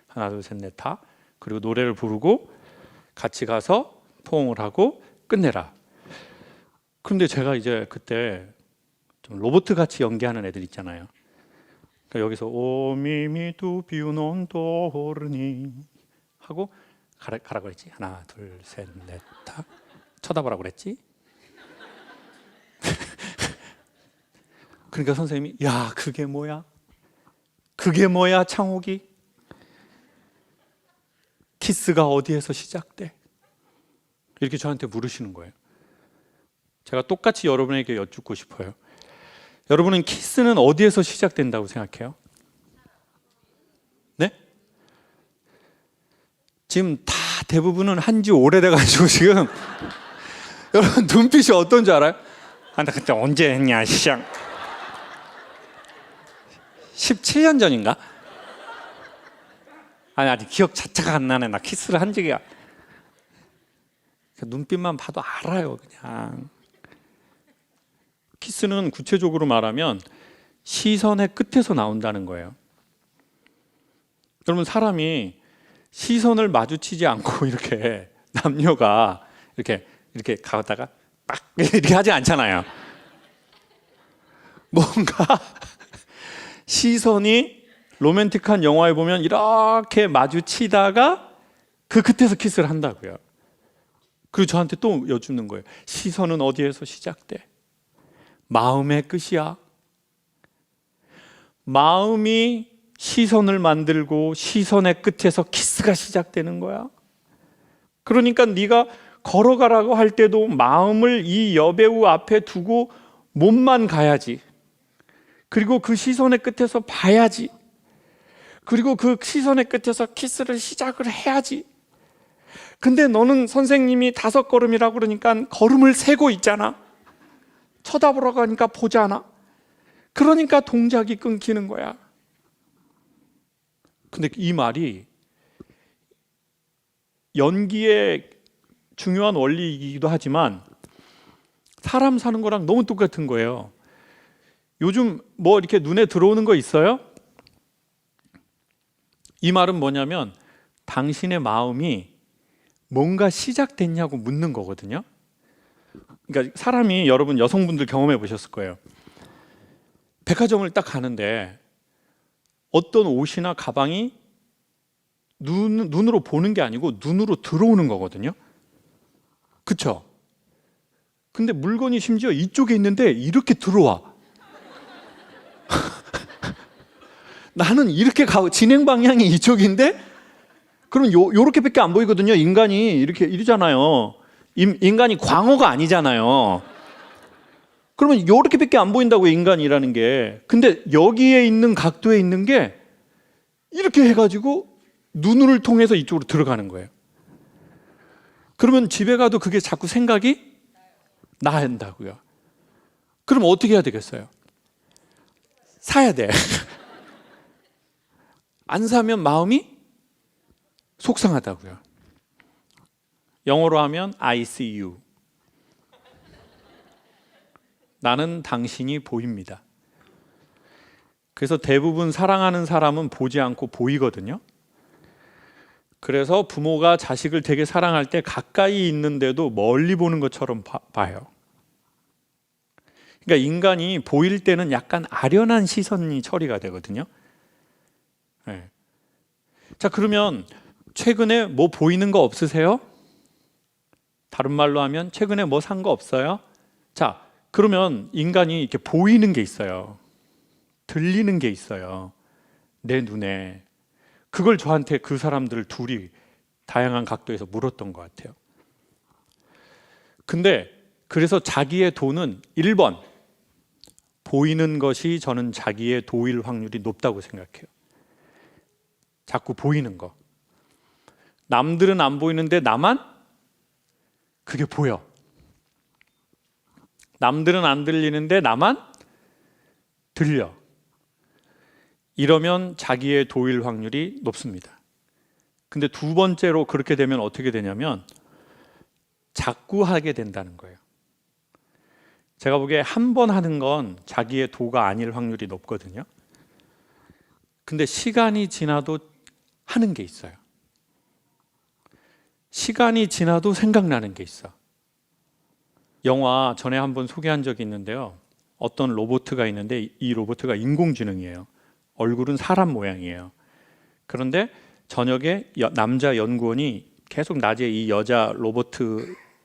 하나 둘 셋 넷 다. 그리고 노래를 부르고 같이 가서 포옹을 하고 끝내라. 그런데 제가 이제 그때 좀 로봇 같이 연기하는 애들 있잖아요. 그러니까 여기서 오미미 뚜비우논 도르니 하고 가라고 그랬지. 하나 둘 셋 넷 다. 쳐다보라고 그랬지. 그러니까 선생님이 야 그게 뭐야? 그게 뭐야 창욱이? 키스가 어디에서 시작돼? 이렇게 저한테 물으시는 거예요. 제가 똑같이 여러분에게 여쭙고 싶어요. 여러분은 키스는 어디에서 시작된다고 생각해요? 네? 지금 다 대부분은 한지 오래돼가지고 지금 여러분 눈빛이 어떤 줄 알아요? 아, 나 그때 언제 했냐 시작 17년 전인가? 아니 아직 기억 자체가 안 나네. 나 키스를 한 적이야. 눈빛만 봐도 알아요. 그냥 키스는 구체적으로 말하면 시선의 끝에서 나온다는 거예요. 여러분 사람이 시선을 마주치지 않고 이렇게 남녀가 이렇게 가다가 딱 이렇게 하지 않잖아요. 뭔가 시선이 로맨틱한 영화에 보면 이렇게 마주치다가 그 끝에서 키스를 한다고요. 그리고 저한테 또 여쭙는 거예요. 시선은 어디에서 시작돼? 마음의 끝이야. 마음이 시선을 만들고 시선의 끝에서 키스가 시작되는 거야. 그러니까 네가 걸어가라고 할 때도 마음을 이 여배우 앞에 두고 몸만 가야지. 그리고 그 시선의 끝에서 봐야지. 그리고 그 시선의 끝에서 키스를 시작을 해야지. 근데 너는 선생님이 5걸음이라고 그러니까 걸음을 세고 있잖아. 쳐다보라고 하니까 보지 않아. 그러니까 동작이 끊기는 거야. 근데 이 말이 연기의 중요한 원리이기도 하지만 사람 사는 거랑 너무 똑같은 거예요. 요즘 뭐 이렇게 눈에 들어오는 거 있어요? 이 말은 뭐냐면 당신의 마음이 뭔가 시작됐냐고 묻는 거거든요. 그러니까 사람이 여러분 여성분들 경험해 보셨을 거예요. 백화점을 딱 가는데 어떤 옷이나 가방이 눈으로 보는 게 아니고 눈으로 들어오는 거거든요. 그쵸? 근데 물건이 심지어 이쪽에 있는데 이렇게 들어와. 나는 이렇게 진행 방향이 이쪽인데 그럼 요렇게밖에 안 보이거든요. 인간이 이렇게 이러잖아요. 인간이 광어가 아니잖아요. 그러면 요렇게밖에 안 보인다고요, 인간이라는 게. 근데 여기에 있는 각도에 있는 게 이렇게 해가지고 눈을 통해서 이쪽으로 들어가는 거예요. 그러면 집에 가도 그게 자꾸 생각이 나한다고요. 그럼 어떻게 해야 되겠어요? 사야 돼. 안 사면 마음이 속상하다고요. 영어로 하면 I see you. 나는 당신이 보입니다. 그래서 대부분 사랑하는 사람은 보지 않고 보이거든요. 그래서 부모가 자식을 되게 사랑할 때 가까이 있는데도 멀리 보는 것처럼 봐요. 그러니까 인간이 보일 때는 약간 아련한 시선이 처리가 되거든요. 네. 자, 그러면 최근에 뭐 보이는 거 없으세요? 다른 말로 하면 최근에 뭐 산 거 없어요? 자, 그러면 인간이 이렇게 보이는 게 있어요. 들리는 게 있어요. 내 눈에. 그걸 저한테 그 사람들 둘이 다양한 각도에서 물었던 것 같아요. 근데 그래서 자기의 도는 1번, 보이는 것이 저는 자기의 도일 확률이 높다고 생각해요. 자꾸 보이는 거. 남들은 안 보이는데 나만 그게 보여. 남들은 안 들리는데 나만 들려. 이러면 자기의 도일 확률이 높습니다. 근데 두 번째로 그렇게 되면 어떻게 되냐면 자꾸 하게 된다는 거예요. 제가 보기에 한 번 하는 건 자기의 도가 아닐 확률이 높거든요. 근데 시간이 지나도 하는 게 있어요. 시간이 지나도 생각나는 게 있어. 영화 전에 한번 소개한 적이 있는데요. 어떤 로봇가 있는데 이 로봇가 인공지능이에요. 얼굴은 사람 모양이에요. 그런데 저녁에 남자 연구원이 계속 낮에 이 여자 로봇,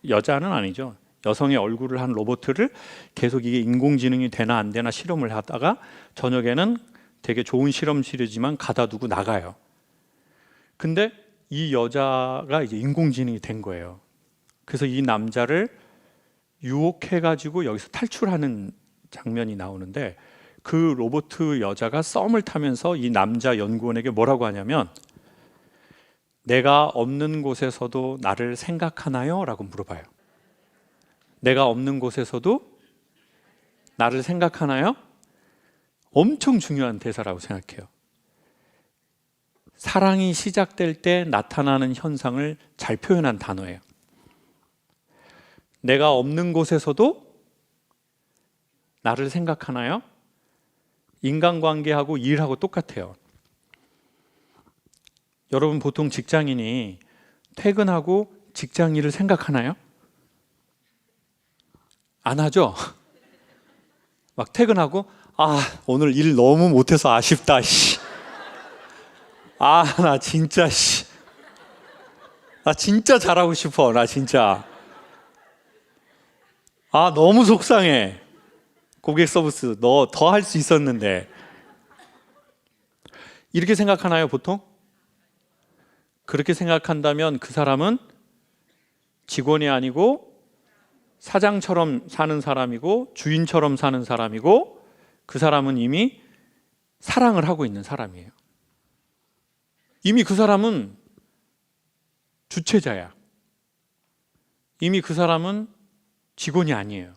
여자는 아니죠, 여성의 얼굴을 한 로봇을 계속 이게 인공지능이 되나 안 되나 실험을 하다가 저녁에는 되게 좋은 실험실이지만 가다 두고 나가요. 근데 이 여자가 이제 인공지능이 된 거예요. 그래서 이 남자를 유혹해가지고 여기서 탈출하는 장면이 나오는데 그 로봇 여자가 썸을 타면서 이 남자 연구원에게 뭐라고 하냐면 내가 없는 곳에서도 나를 생각하나요? 라고 물어봐요. 내가 없는 곳에서도 나를 생각하나요? 엄청 중요한 대사라고 생각해요. 사랑이 시작될 때 나타나는 현상을 잘 표현한 단어예요. 내가 없는 곳에서도 나를 생각하나요? 인간관계하고 일하고 똑같아요. 여러분 보통 직장인이 퇴근하고 직장 일을 생각하나요? 안 하죠? 막 퇴근하고 오늘 일 너무 못해서 아쉽다. 나 진짜 나 진짜 잘하고 싶어. 나 진짜 너무 속상해. 고객 서비스 너 더 할 수 있었는데. 이렇게 생각하나요, 보통? 그렇게 생각한다면 그 사람은 직원이 아니고 사장처럼 사는 사람이고 주인처럼 사는 사람이고 그 사람은 이미 사랑을 하고 있는 사람이에요. 이미 그 사람은 주체자야. 이미 그 사람은 직원이 아니에요.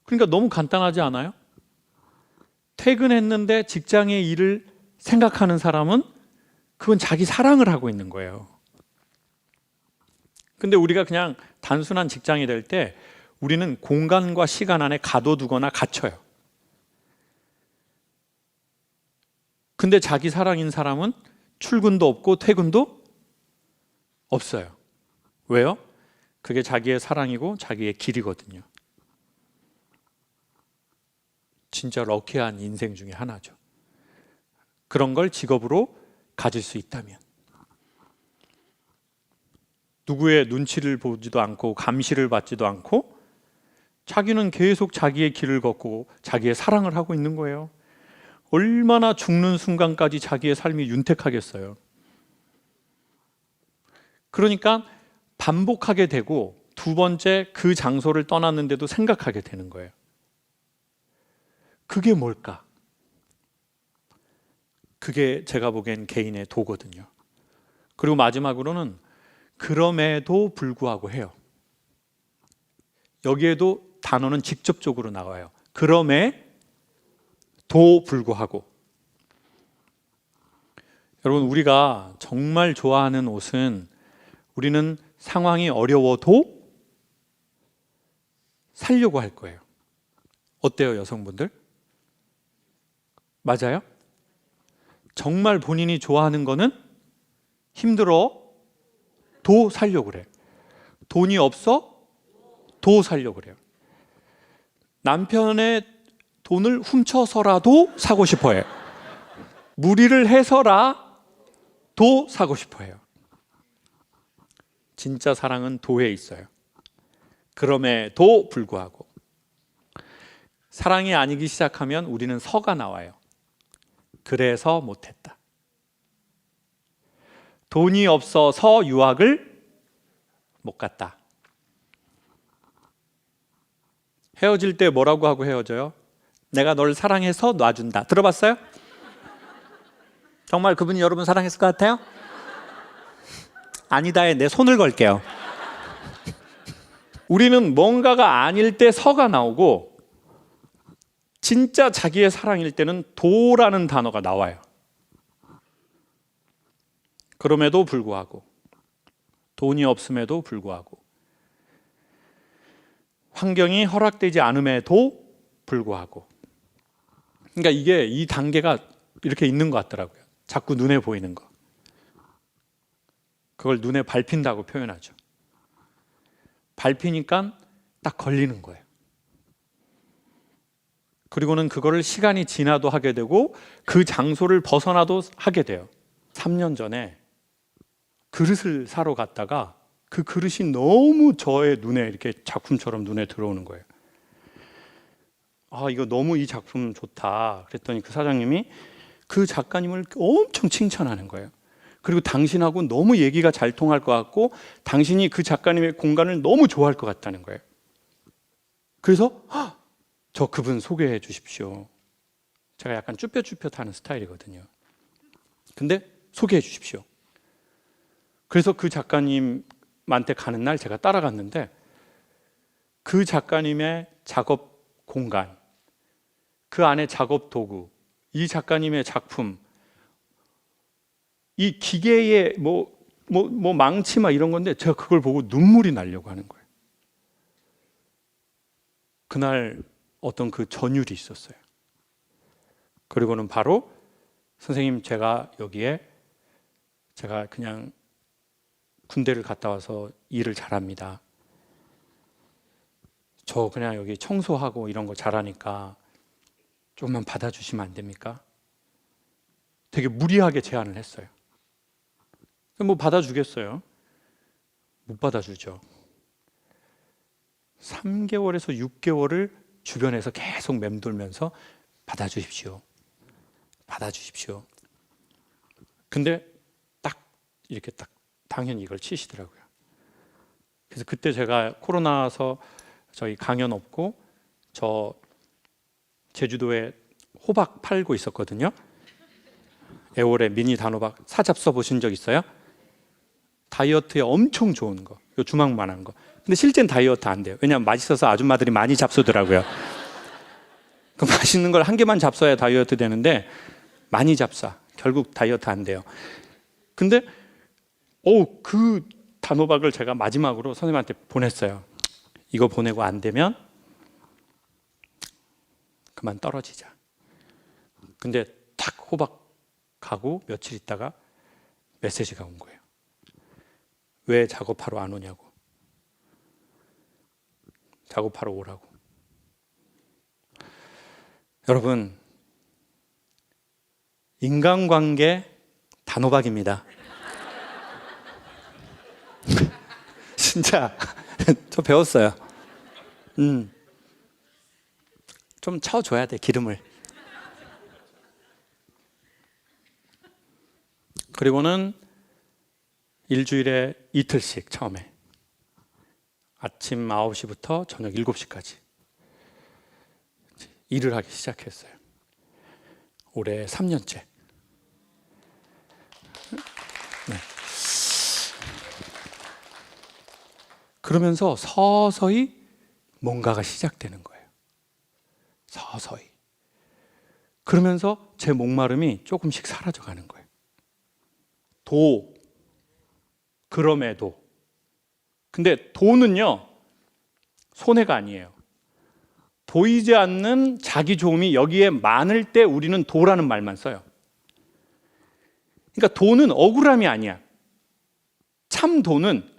그러니까 너무 간단하지 않아요? 퇴근했는데 직장의 일을 생각하는 사람은 그건 자기 사랑을 하고 있는 거예요. 근데 우리가 그냥 단순한 직장이 될 때 우리는 공간과 시간 안에 가둬두거나 갇혀요. 근데 자기 사랑인 사람은 출근도 없고 퇴근도 없어요. 왜요? 그게 자기의 사랑이고 자기의 길이거든요. 진짜 럭키한 인생 중에 하나죠. 그런 걸 직업으로 가질 수 있다면. 누구의 눈치를 보지도 않고 감시를 받지도 않고 자기는 계속 자기의 길을 걷고 자기의 사랑을 하고 있는 거예요. 얼마나 죽는 순간까지 자기의 삶이 윤택하겠어요. 그러니까 반복하게 되고 두 번째 그 장소를 떠났는데도 생각하게 되는 거예요. 그게 뭘까? 그게 제가 보기엔 개인의 도거든요. 그리고 마지막으로는 그럼에도 불구하고 해요. 여기에도 단어는 직접적으로 나와요. 그럼에도 불구하고. 여러분, 우리가 정말 좋아하는 옷은 우리는 상황이 어려워도 살려고 할 거예요. 어때요, 여성분들? 맞아요? 정말 본인이 좋아하는 거는 힘들어 도 살려고 그래요. 돈이 없어 도 살려고 그래요. 남편의 돈을 훔쳐서라도 사고 싶어해요. 무리를 해서라도 사고 싶어해요. 진짜 사랑은 도에 있어요. 그럼에도 불구하고 사랑이 아니기 시작하면 우리는 서가 나와요. 그래서 못했다. 돈이 없어서 유학을 못 갔다. 헤어질 때 뭐라고 하고 헤어져요? 내가 널 사랑해서 놔준다. 들어봤어요? 정말 그분이 여러분 사랑했을 것 같아요? 아니다에 내 손을 걸게요. 우리는 뭔가가 아닐 때 서가 나오고 진짜 자기의 사랑일 때는 도라는 단어가 나와요. 그럼에도 불구하고 돈이 없음에도 불구하고 환경이 허락되지 않음에도 불구하고 그러니까 이게 이 단계가 이렇게 있는 것 같더라고요. 자꾸 눈에 보이는 거. 그걸 눈에 밟힌다고 표현하죠. 밟히니까 딱 걸리는 거예요. 그리고는 그거를 시간이 지나도 하게 되고 그 장소를 벗어나도 하게 돼요. 3년 전에 그릇을 사러 갔다가 그 그릇이 너무 저의 눈에 이렇게 작품처럼 눈에 들어오는 거예요. 아, 이거 너무 이 작품 좋다. 그랬더니 그 사장님이 그 작가님을 엄청 칭찬하는 거예요. 그리고 당신하고 너무 얘기가 잘 통할 것 같고 당신이 그 작가님의 공간을 너무 좋아할 것 같다는 거예요. 그래서 저 그분 소개해 주십시오. 제가 약간 쭈뼛쭈뼛하는 스타일이거든요. 근데 소개해 주십시오. 그래서 그 작가님한테 가는 날 제가 따라갔는데 그 작가님의 작업 공간, 그 안에 작업 도구, 이 작가님의 작품, 이 기계의 뭐 망치 막 이런 건데 제가 그걸 보고 눈물이 나려고 하는 거예요. 그날 어떤 그 전율이 있었어요. 그리고는 바로 선생님 제가 여기에 제가 그냥 군대를 갔다 와서 일을 잘합니다. 저 그냥 여기 청소하고 이런 거 잘하니까 조금만 받아주시면 안 됩니까? 되게 무리하게 제안을 했어요. 뭐 받아주겠어요? 못 받아주죠. 3개월에서 6개월을 주변에서 계속 맴돌면서 받아주십시오. 받아주십시오. 근데 딱 이렇게 딱 당연히 이걸 치시더라고요. 그래서 그때 제가 코로나서 저희 강연 없고 저 제주도에 호박 팔고 있었거든요. 애월에 미니 단호박 사잡 써보신 적 있어요? 다이어트에 엄청 좋은 거, 요 주먹만한 거. 근데 실제는 다이어트 안 돼요. 왜냐하면 맛있어서 아줌마들이 많이 잡수더라고요. 그 맛있는 걸 한 개만 잡숴야 다이어트 되는데 많이 잡사. 결국 다이어트 안 돼요. 근데 그 단호박을 제가 마지막으로 선생님한테 보냈어요. 이거 보내고 안 되면 그만 떨어지자. 근데 탁 호박 가고 며칠 있다가 메시지가 온 거예요. 왜 작업하러 안 오냐고. 작업하러 오라고. 여러분, 인간관계 단호박입니다. 진짜 저 배웠어요. 좀 쳐줘야 돼, 기름을. 그리고는 일주일에 이틀씩 처음에 아침 9시부터 저녁 7시까지 일을 하기 시작했어요. 올해 3년째. 네. 그러면서 서서히 뭔가가 시작되는 거예요. 서서히. 그러면서 제 목마름이 조금씩 사라져가는 거예요. 그럼에도. 근데 도는요, 손해가 아니에요. 보이지 않는 자기 좋음이 여기에 많을 때 우리는 도라는 말만 써요. 그러니까 도는 억울함이 아니야. 참 도는,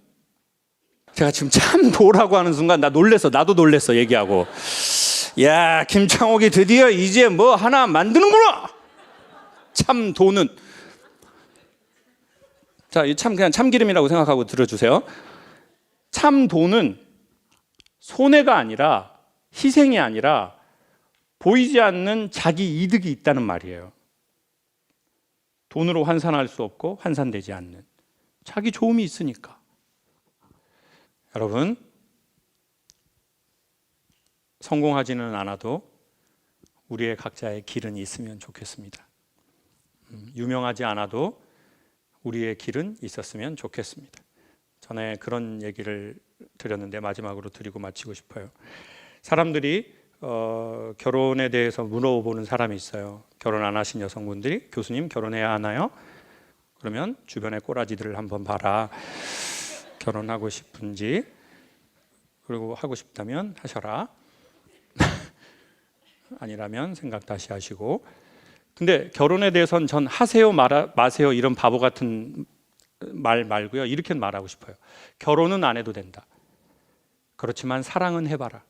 제가 지금 참 도라고 하는 순간 나도 놀랬어 얘기하고. 야, 김창옥이 드디어 이제 뭐 하나 만드는구나. 참 돈은. 자, 이 참 그냥 참기름이라고 생각하고 들어주세요. 참 돈은 손해가 아니라 희생이 아니라 보이지 않는 자기 이득이 있다는 말이에요. 돈으로 환산할 수 없고 환산되지 않는 자기 좋음이 있으니까. 여러분, 성공하지는 않아도 우리의 각자의 길은 있으면 좋겠습니다. 유명하지 않아도 우리의 길은 있었으면 좋겠습니다. 전에 그런 얘기를 드렸는데 마지막으로 드리고 마치고 싶어요. 사람들이 결혼에 대해서 물어보는 사람이 있어요. 결혼 안 하신 여성분들이 교수님 결혼해야 하나요? 그러면 주변의 꼬라지들을 한번 봐라. 결혼하고 싶은지, 그리고 하고 싶다면 하셔라. 아니라면 생각 다시 하시고. 근데 결혼에 대해서는 전 하세요 마세요 이런 바보 같은 말 말고요. 이렇게 말하고 싶어요. 결혼은 안 해도 된다. 그렇지만 사랑은 해봐라.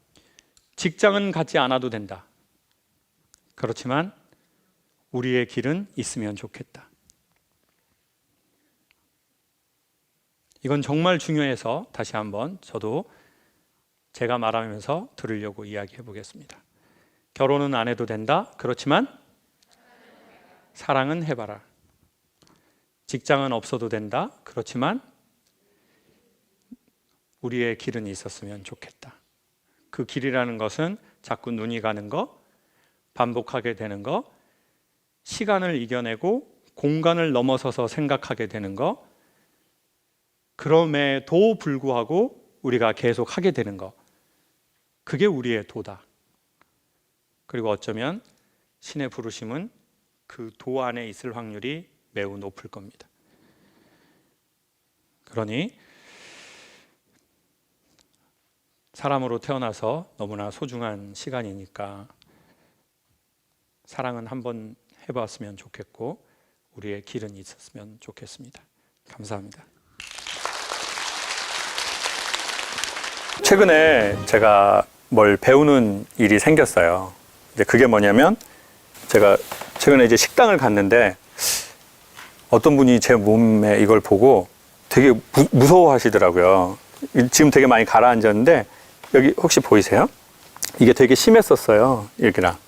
직장은 갖지 않아도 된다. 그렇지만 우리의 길은 있으면 좋겠다. 이건 정말 중요해서 다시 한번 저도 제가 말하면서 들으려고 이야기해 보겠습니다. 결혼은 안 해도 된다. 그렇지만 사랑은 해봐라. 직장은 없어도 된다. 그렇지만 우리의 길은 있었으면 좋겠다. 그 길이라는 것은 자꾸 눈이 가는 거, 반복하게 되는 거, 시간을 이겨내고 공간을 넘어서서 생각하게 되는 거, 그럼에도 불구하고 우리가 계속 하게 되는 거, 그게 우리의 도다. 그리고 어쩌면 신의 부르심은 그 도 안에 있을 확률이 매우 높을 겁니다. 그러니 사람으로 태어나서 너무나 소중한 시간이니까 사랑은 한번 해봤으면 좋겠고 우리의 길은 있었으면 좋겠습니다. 감사합니다. 최근에 제가 뭘 배우는 일이 생겼어요. 이제 그게 뭐냐면 제가 최근에 이제 식당을 갔는데 어떤 분이 제 몸에 이걸 보고 되게 무서워하시더라고요. 지금 되게 많이 가라앉았는데 여기 혹시 보이세요? 이게 되게 심했었어요. 여기랑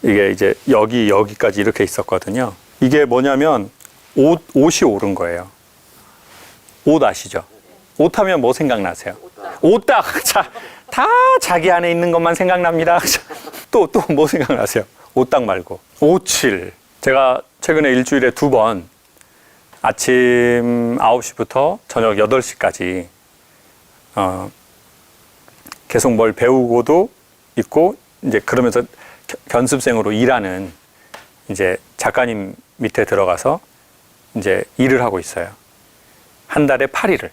이게 이제 여기까지 이렇게 있었거든요. 이게 뭐냐면 옷이 오른 거예요. 옷 아시죠? 옷 하면 뭐 생각나세요? 옷딱! 자, 다 자기 안에 있는 것만 생각납니다. 또 뭐 생각나세요? 옷딱 말고. 오칠. 제가 최근에 일주일에 2번 아침 9시부터 저녁 8시까지 계속 뭘 배우고도 있고 이제 그러면서 견습생으로 일하는 이제 작가님 밑에 들어가서 이제 일을 하고 있어요. 한 달에 8일을.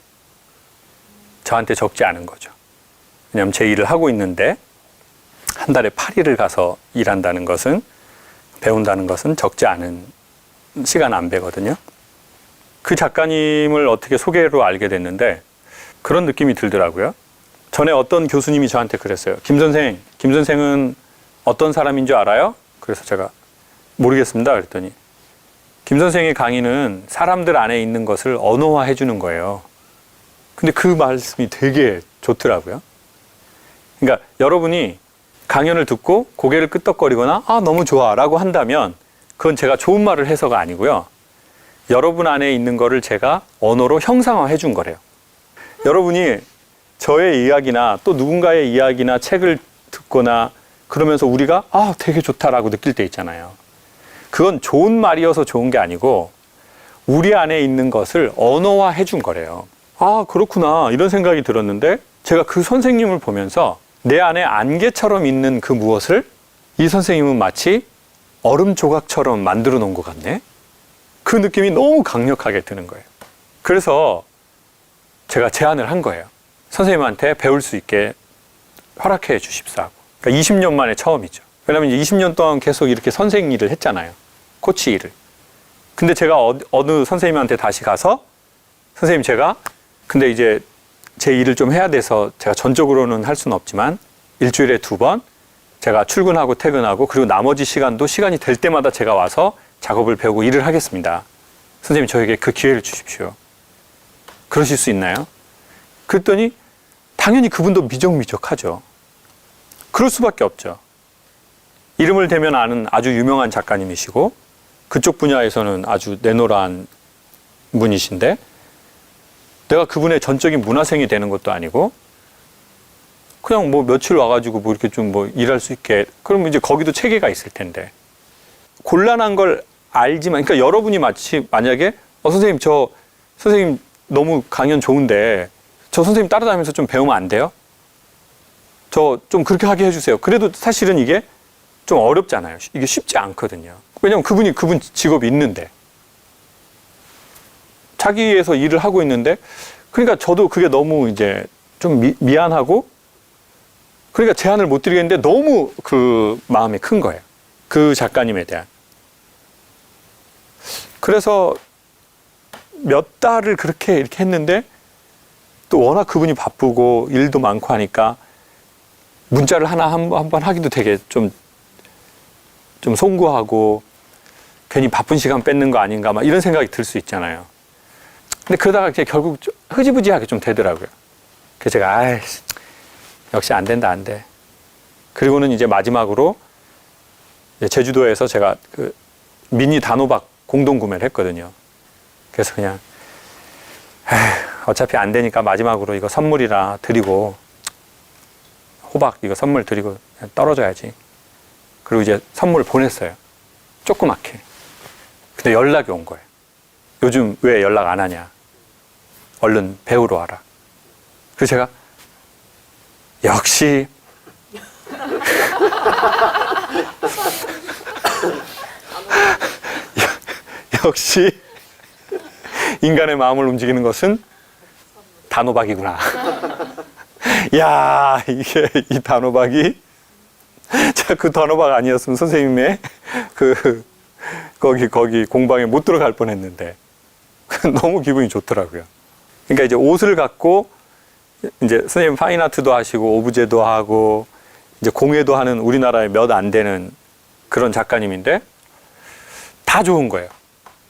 저한테 적지 않은 거죠. 왜냐하면 제 일을 하고 있는데 한 달에 8일을 가서 일한다는 것은, 배운다는 것은 적지 않은 시간 안배거든요. 그 작가님을 어떻게 소개로 알게 됐는데 그런 느낌이 들더라고요. 전에 어떤 교수님이 저한테 그랬어요. 김 선생은 어떤 사람인 줄 알아요? 그래서 제가 모르겠습니다. 그랬더니 김 선생의 강의는 사람들 안에 있는 것을 언어화해 주는 거예요. 근데 그 말씀이 되게 좋더라고요. 그러니까 여러분이 강연을 듣고 고개를 끄덕거리거나 너무 좋아 라고 한다면 그건 제가 좋은 말을 해서가 아니고요. 여러분 안에 있는 거를 제가 언어로 형상화해 준 거래요. 여러분이 저의 이야기나 또 누군가의 이야기나 책을 듣거나 그러면서 우리가 되게 좋다라고 느낄 때 있잖아요. 그건 좋은 말이어서 좋은 게 아니고 우리 안에 있는 것을 언어화해 준 거래요. 그렇구나 이런 생각이 들었는데 제가 그 선생님을 보면서 내 안에 안개처럼 있는 그 무엇을 이 선생님은 마치 얼음 조각처럼 만들어 놓은 것 같네. 그 느낌이 너무 강력하게 드는 거예요. 그래서 제가 제안을 한 거예요. 선생님한테 배울 수 있게 허락해 주십사 하고. 그러니까 20년 만에 처음이죠. 왜냐하면 20년 동안 계속 이렇게 선생 일을 했잖아요. 코치 일을. 근데 제가 어느 선생님한테 다시 가서 선생님 근데 이제 제 일을 좀 해야 돼서 제가 전적으로는 할 수는 없지만 일주일에 2번 제가 출근하고 퇴근하고 그리고 나머지 시간도 시간이 될 때마다 제가 와서 작업을 배우고 일을 하겠습니다. 선생님 저에게 그 기회를 주십시오. 그러실 수 있나요? 그랬더니 당연히 그분도 미적미적하죠. 그럴 수밖에 없죠. 이름을 대면 아는 아주 유명한 작가님이시고 그쪽 분야에서는 아주 내노라한 분이신데 내가 그분의 전적인 문화생이 되는 것도 아니고 그냥 뭐 며칠 와가지고 뭐 이렇게 좀 뭐 일할 수 있게 그러면 이제 거기도 체계가 있을 텐데 곤란한 걸 알지만 그러니까 여러분이 마치 만약에 선생님 저 선생님 너무 강연 좋은데 저 선생님 따라다니면서 좀 배우면 안 돼요? 저 좀 그렇게 하게 해주세요. 그래도 사실은 이게 좀 어렵잖아요. 이게 쉽지 않거든요. 왜냐면 그분 직업이 있는데 자기에서 일을 하고 있는데 그러니까 저도 그게 너무 이제 좀 미안하고 그러니까 제안을 못 드리겠는데 너무 그 마음이 큰 거예요. 그 작가님에 대한. 그래서 몇 달을 그렇게 이렇게 했는데 또 워낙 그분이 바쁘고 일도 많고 하니까 문자를 하나 한 번 하기도 되게 좀 송구하고 괜히 바쁜 시간 뺏는 거 아닌가 막 이런 생각이 들 수 있잖아요. 근데 그러다가 결국 흐지부지하게 좀 되더라고요. 그래서 제가 역시 안 된다 안 돼. 그리고는 이제 마지막으로 이제 제주도에서 제가 그 미니 단호박 공동 구매를 했거든요. 그래서 그냥 어차피 안 되니까 마지막으로 이거 선물이라 드리고 호박 이거 선물 드리고 그냥 떨어져야지. 그리고 이제 선물 보냈어요. 조그맣게. 근데 연락이 온 거예요. 요즘 왜 연락 안 하냐. 얼른 배우러 와라. 그래서 제가 역시 역시 인간의 마음을 움직이는 것은 단호박이구나. 야, 이게 이 단호박이 제가 그 단호박 아니었으면 선생님의 거기 공방에 못 들어갈 뻔했는데 너무 기분이 좋더라고요. 그러니까 이제 옷을 갖고 이제 선생님 파인아트도 하시고 오브제도 하고 이제 공예도 하는 우리나라에 몇 안 되는 그런 작가님인데 다 좋은 거예요.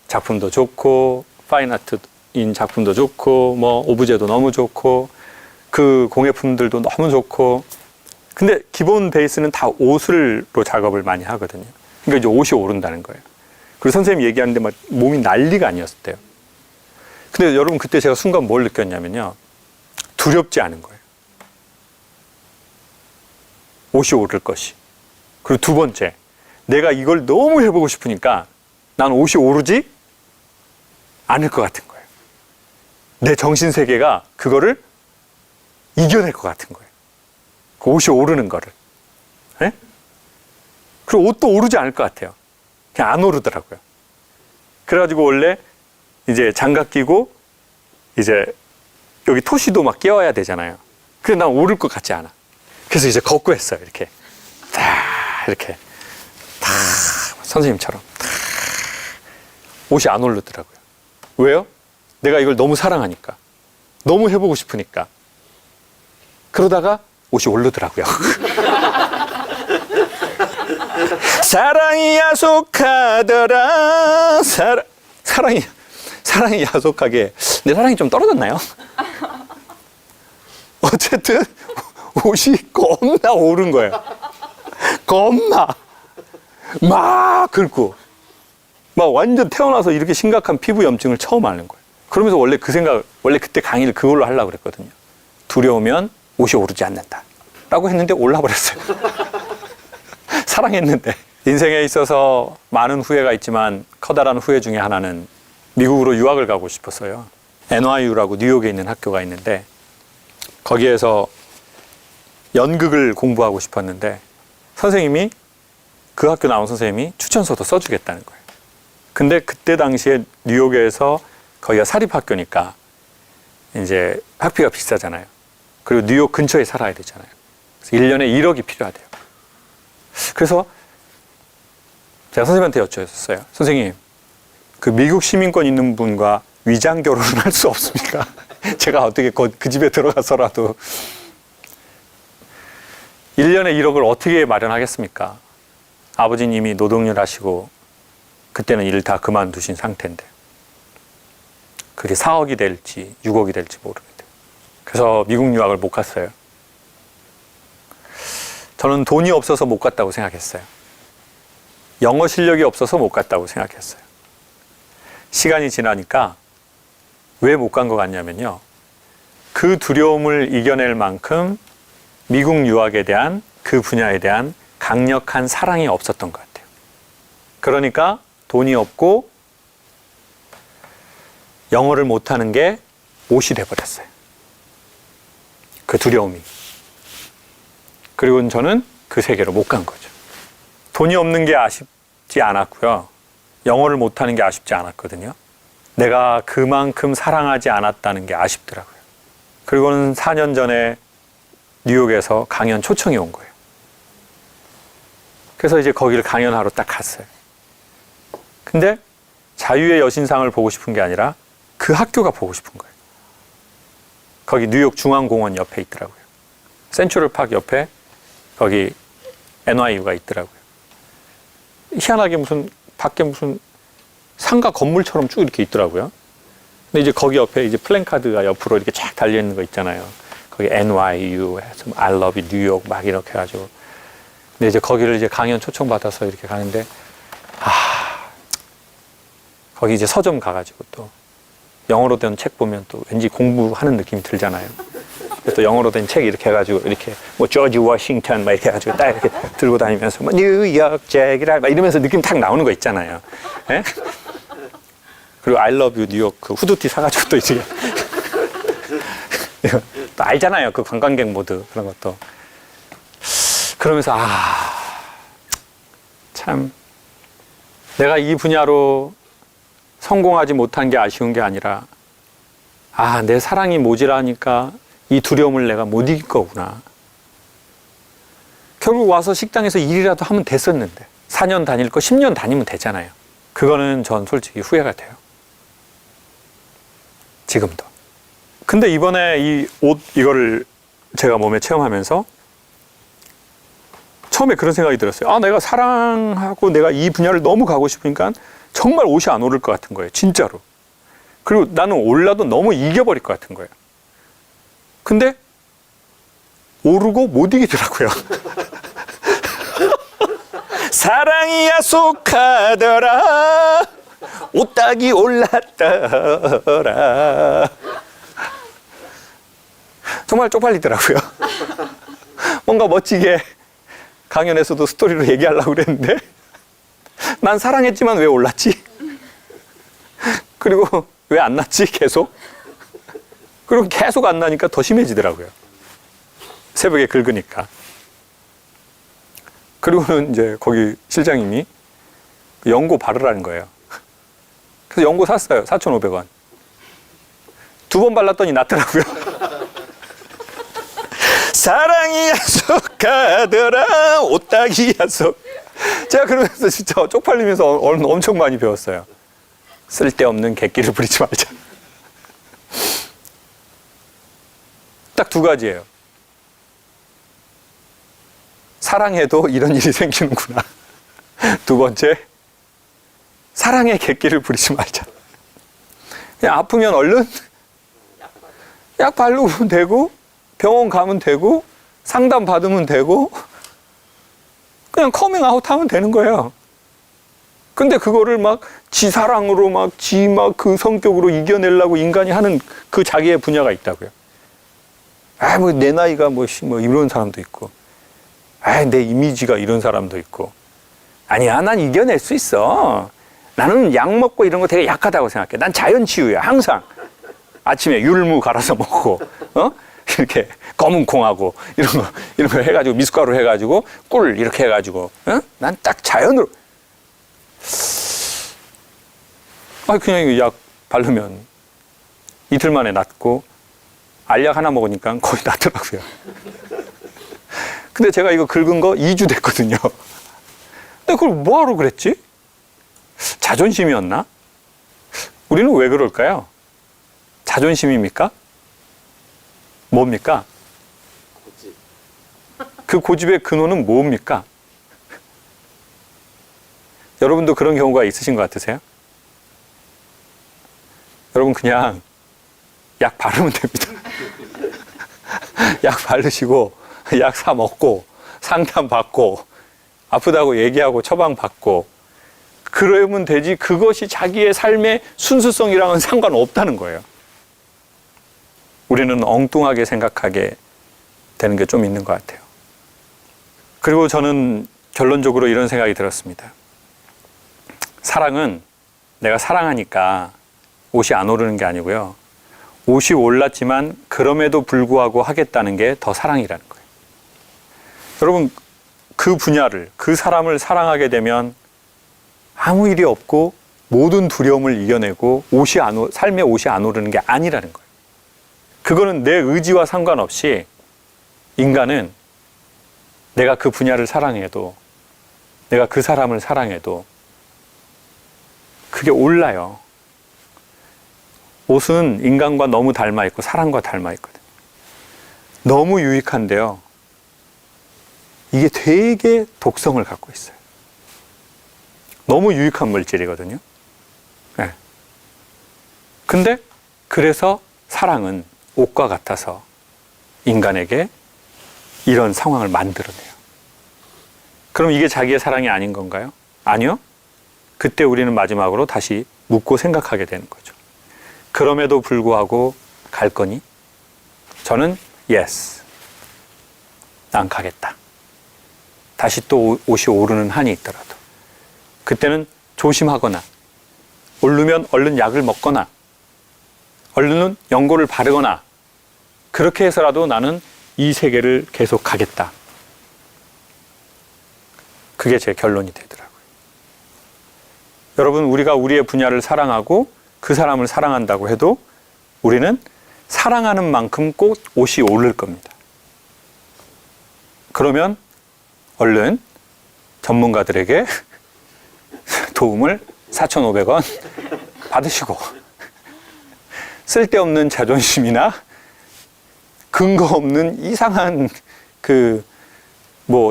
작품도 좋고 파인아트인 작품도 좋고 뭐 오브제도 너무 좋고 그 공예품들도 너무 좋고 근데 기본 베이스는 다 옷으로 작업을 많이 하거든요. 그러니까 이제 옷이 오른다는 거예요. 그리고 선생님 얘기하는데 막 몸이 난리가 아니었대요. 근데 여러분 그때 제가 순간 뭘 느꼈냐면요. 두렵지 않은 거예요. 옷이 오를 것이. 그리고 두 번째, 내가 이걸 너무 해보고 싶으니까 난 옷이 오르지 않을 것 같은 거예요. 내 정신세계가 그거를 이겨낼 것 같은 거예요. 그 옷이 오르는 거를. 네? 그리고 옷도 오르지 않을 것 같아요. 그냥 안 오르더라고요. 그래가지고 원래 이제 장갑 끼고 이제 여기 토시도 막 끼워야 되잖아요. 근데 난 오를 것 같지 않아. 그래서 이제 걷고 했어요. 이렇게. 이렇게. 선생님처럼. 옷이 안 오르더라고요. 왜요? 내가 이걸 너무 사랑하니까. 너무 해보고 싶으니까. 그러다가 옷이 오르더라고요. 사랑이 야속하더라. 사랑이 야속하게. 내 사랑이 좀 떨어졌나요? 어쨌든 옷이 겁나 오른 거예요. 겁나. 막 긁고. 막 완전 태어나서 이렇게 심각한 피부 염증을 처음 앓는 거예요. 그러면서 원래 그때 강의를 그걸로 하려고 그랬거든요. 두려우면 옷이 오르지 않는다. 라고 했는데 올라버렸어요. 사랑했는데. 인생에 있어서 많은 후회가 있지만 커다란 후회 중에 하나는 미국으로 유학을 가고 싶었어요. NYU라고 뉴욕에 있는 학교가 있는데 거기에서 연극을 공부하고 싶었는데 선생님이 그 학교 나온 선생님이 추천서도 써주겠다는 거예요. 근데 그때 당시에 뉴욕에서 거기가 사립학교니까 이제 학비가 비싸잖아요. 그리고 뉴욕 근처에 살아야 되잖아요. 그래서 1년에 1억이 필요하대요. 그래서 제가 선생님한테 여쭤봤어요. 선생님, 그 미국 시민권 있는 분과 위장 결혼을 할 수 없습니까? 제가 어떻게 그 집에 들어가서라도 1년에 1억을 어떻게 마련하겠습니까? 아버지님이 노동일 하시고 그때는 일을 다 그만두신 상태인데 그게 4억이 될지 6억이 될지 모르겠어요. 그래서 미국 유학을 못 갔어요. 저는 돈이 없어서 못 갔다고 생각했어요. 영어 실력이 없어서 못 갔다고 생각했어요. 시간이 지나니까 왜 못 간 것 같냐면요. 그 두려움을 이겨낼 만큼 미국 유학에 대한 그 분야에 대한 강력한 사랑이 없었던 것 같아요. 그러니까 돈이 없고 영어를 못하는 게 못이 돼버렸어요. 그 두려움이. 그리고 저는 그 세계로 못 간 거죠. 돈이 없는 게 아쉽지 않았고요. 영어를 못하는 게 아쉽지 않았거든요. 내가 그만큼 사랑하지 않았다는 게 아쉽더라고요. 그리고는 4년 전에 뉴욕에서 강연 초청이 온 거예요. 그래서 이제 거기를 강연하러 딱 갔어요. 근데 자유의 여신상을 보고 싶은 게 아니라 그 학교가 보고 싶은 거예요. 거기 뉴욕 중앙공원 옆에 있더라고요. 센트럴 파크 옆에 거기 NYU가 있더라고요. 희한하게 무슨 밖에 무슨 상가 건물처럼 쭉 이렇게 있더라고요. 근데 이제 거기 옆에 이제 플랜카드가 옆으로 이렇게 쫙 달려 있는 거 있잖아요. 거기 NYU 해서 I love you, 뉴욕 막 이렇게 해가지고. 근데 이제 거기를 이제 강연 초청 받아서 이렇게 가는데 거기 이제 서점 가가지고 또 영어로 된 책 보면 또 왠지 공부하는 느낌이 들잖아요. 또 영어로 된 책 이렇게 해가지고 이렇게 뭐 조지 워싱턴 막 이렇게 해가지고 딱 이렇게 들고 다니면서 뭐 뉴욕 잭이라 막 이러면서 느낌 딱 나오는 거 있잖아요. 예? 그리고 I love you 뉴욕 그 후드티 사가지고 또 이제 또 알잖아요. 그 관광객 모드 그런 것도. 그러면서 참 내가 이 분야로 성공하지 못한 게 아쉬운 게 아니라 내 사랑이 모자라니까 이 두려움을 내가 못 이길 거구나. 결국 와서 식당에서 일이라도 하면 됐었는데 4년 다닐 거 10년 다니면 되잖아요. 그거는 전 솔직히 후회가 돼요. 지금도. 근데 이번에 이 옷 이거를 제가 몸에 체험하면서 처음에 그런 생각이 들었어요. 내가 사랑하고 내가 이 분야를 너무 가고 싶으니까 정말 옷이 안 오를 것 같은 거예요. 진짜로. 그리고 나는 올라도 너무 이겨버릴 것 같은 거예요. 근데 오르고 못 이기더라고요. 사랑이 야속하더라 옷딱이 올랐더라. 정말 쪽팔리더라고요. 뭔가 멋지게 강연에서도 스토리로 얘기하려고 그랬는데 난 사랑했지만 왜 올랐지? 그리고 왜 안 났지? 계속? 그리고 계속 안 나니까 더 심해지더라고요. 새벽에 긁으니까. 그리고는 이제 거기 실장님이 연고 바르라는 거예요. 그래서 연고 샀어요. 4,500원. 2번 발랐더니 낫더라고요. 사랑이 야속하더라 옷딱이 야속. 제가 그러면서 진짜 쪽팔리면서 엄청 많이 배웠어요. 쓸데없는 객기를 부리지 말자. 딱 2가지예요. 사랑해도 이런 일이 생기는구나. 2번째, 사랑의 객기를 부리지 말자. 그냥 아프면 얼른 약 바르면 되고 병원 가면 되고 상담 받으면 되고 그냥 커밍아웃 하면 되는 거예요. 근데 그거를 막 지 사랑으로 지 그 성격으로 이겨내려고 인간이 하는 그 자기의 분야가 있다고요. 뭐 내 나이가 뭐 이런 사람도 있고 내 이미지가 이런 사람도 있고 아니야 난 이겨낼 수 있어. 나는 약 먹고 이런 거 되게 약하다고 생각해. 난 자연치유야 항상. 아침에 율무 갈아서 먹고 이렇게 검은 콩하고 이런 거 해가지고 미숫가루 해가지고 꿀 이렇게 해가지고 난 딱 자연으로 그냥 약 바르면 이틀 만에 낫고 알약 하나 먹으니까 거의 낫더라고요. 근데 제가 이거 긁은 거 2주 됐거든요. 근데 그걸 뭐하러 그랬지? 자존심이었나? 우리는 왜 그럴까요? 자존심입니까? 뭡니까? 그 고집의 근원은 뭡니까? 여러분도 그런 경우가 있으신 것 같으세요? 여러분 그냥 약 바르면 됩니다. 약 바르시고 약 사 먹고 상담 받고 아프다고 얘기하고 처방 받고 그러면 되지, 그것이 자기의 삶의 순수성이랑은 상관없다는 거예요. 우리는 엉뚱하게 생각하게 되는 게 좀 있는 것 같아요. 그리고 저는 결론적으로 이런 생각이 들었습니다. 사랑은 내가 사랑하니까 옷이 안 오르는 게 아니고요. 옷이 올랐지만 그럼에도 불구하고 하겠다는 게 더 사랑이라는 거예요. 여러분, 그 분야를, 그 사람을 사랑하게 되면 아무 일이 없고 모든 두려움을 이겨내고 삶의 옷이 안 오르는 게 아니라는 거예요. 그거는 내 의지와 상관없이 인간은 내가 그 분야를 사랑해도, 내가 그 사람을 사랑해도 그게 올라요. 옷은 인간과 너무 닮아 있고 사람과 닮아 있거든요. 너무 유익한데요. 이게 되게 독성을 갖고 있어요. 너무 유익한 물질이거든요. 네. 근데 그래서 사랑은 옷과 같아서 인간에게 이런 상황을 만들어내요. 그럼 이게 자기의 사랑이 아닌 건가요? 아니요. 그때 우리는 마지막으로 다시 묻고 생각하게 되는 거죠. 그럼에도 불구하고 갈 거니? 저는 yes. 난 가겠다. 다시 또 옷이 오르는 한이 있더라도. 그때는 조심하거나, 오르면 얼른 약을 먹거나, 얼른 연고를 바르거나, 그렇게 해서라도 나는 이 세계를 계속 가겠다. 그게 제 결론이 되더라고요. 여러분, 우리가 우리의 분야를 사랑하고 그 사람을 사랑한다고 해도 우리는 사랑하는 만큼 꼭 옷이 오를 겁니다. 그러면 얼른 전문가들에게 도움을 4,500원 받으시고 쓸데없는 자존심이나 근거 없는 이상한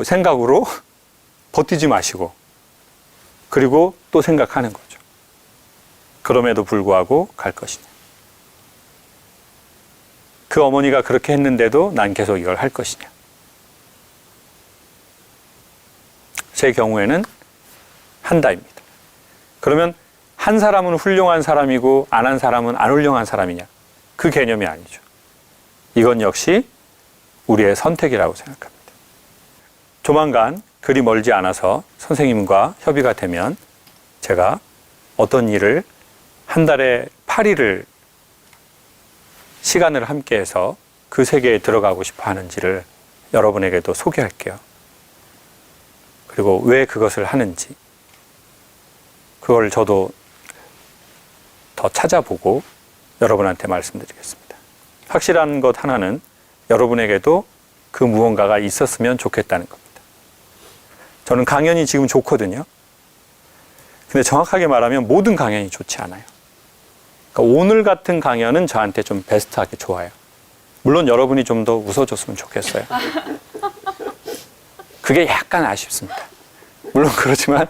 생각으로 버티지 마시고, 그리고 또 생각하는 거죠. 그럼에도 불구하고 갈 것이냐. 그 어머니가 그렇게 했는데도 난 계속 이걸 할 것이냐. 제 경우에는 한다입니다. 그러면 한 사람은 훌륭한 사람이고 안 한 사람은 안 훌륭한 사람이냐? 그 개념이 아니죠. 이건 역시 우리의 선택이라고 생각합니다. 조만간 그리 멀지 않아서 선생님과 협의가 되면 제가 어떤 일을 한 달에 8일을 시간을 함께해서 그 세계에 들어가고 싶어 하는지를 여러분에게도 소개할게요. 그리고 왜 그것을 하는지, 그걸 저도 더 찾아보고 여러분한테 말씀드리겠습니다. 확실한 것 하나는 여러분에게도 그 무언가가 있었으면 좋겠다는 겁니다. 저는 강연이 지금 좋거든요. 근데 정확하게 말하면 모든 강연이 좋지 않아요. 그러니까 오늘 같은 강연은 저한테 좀 베스트하게 좋아요. 물론 여러분이 좀 더 웃어줬으면 좋겠어요. 그게 약간 아쉽습니다. 물론 그렇지만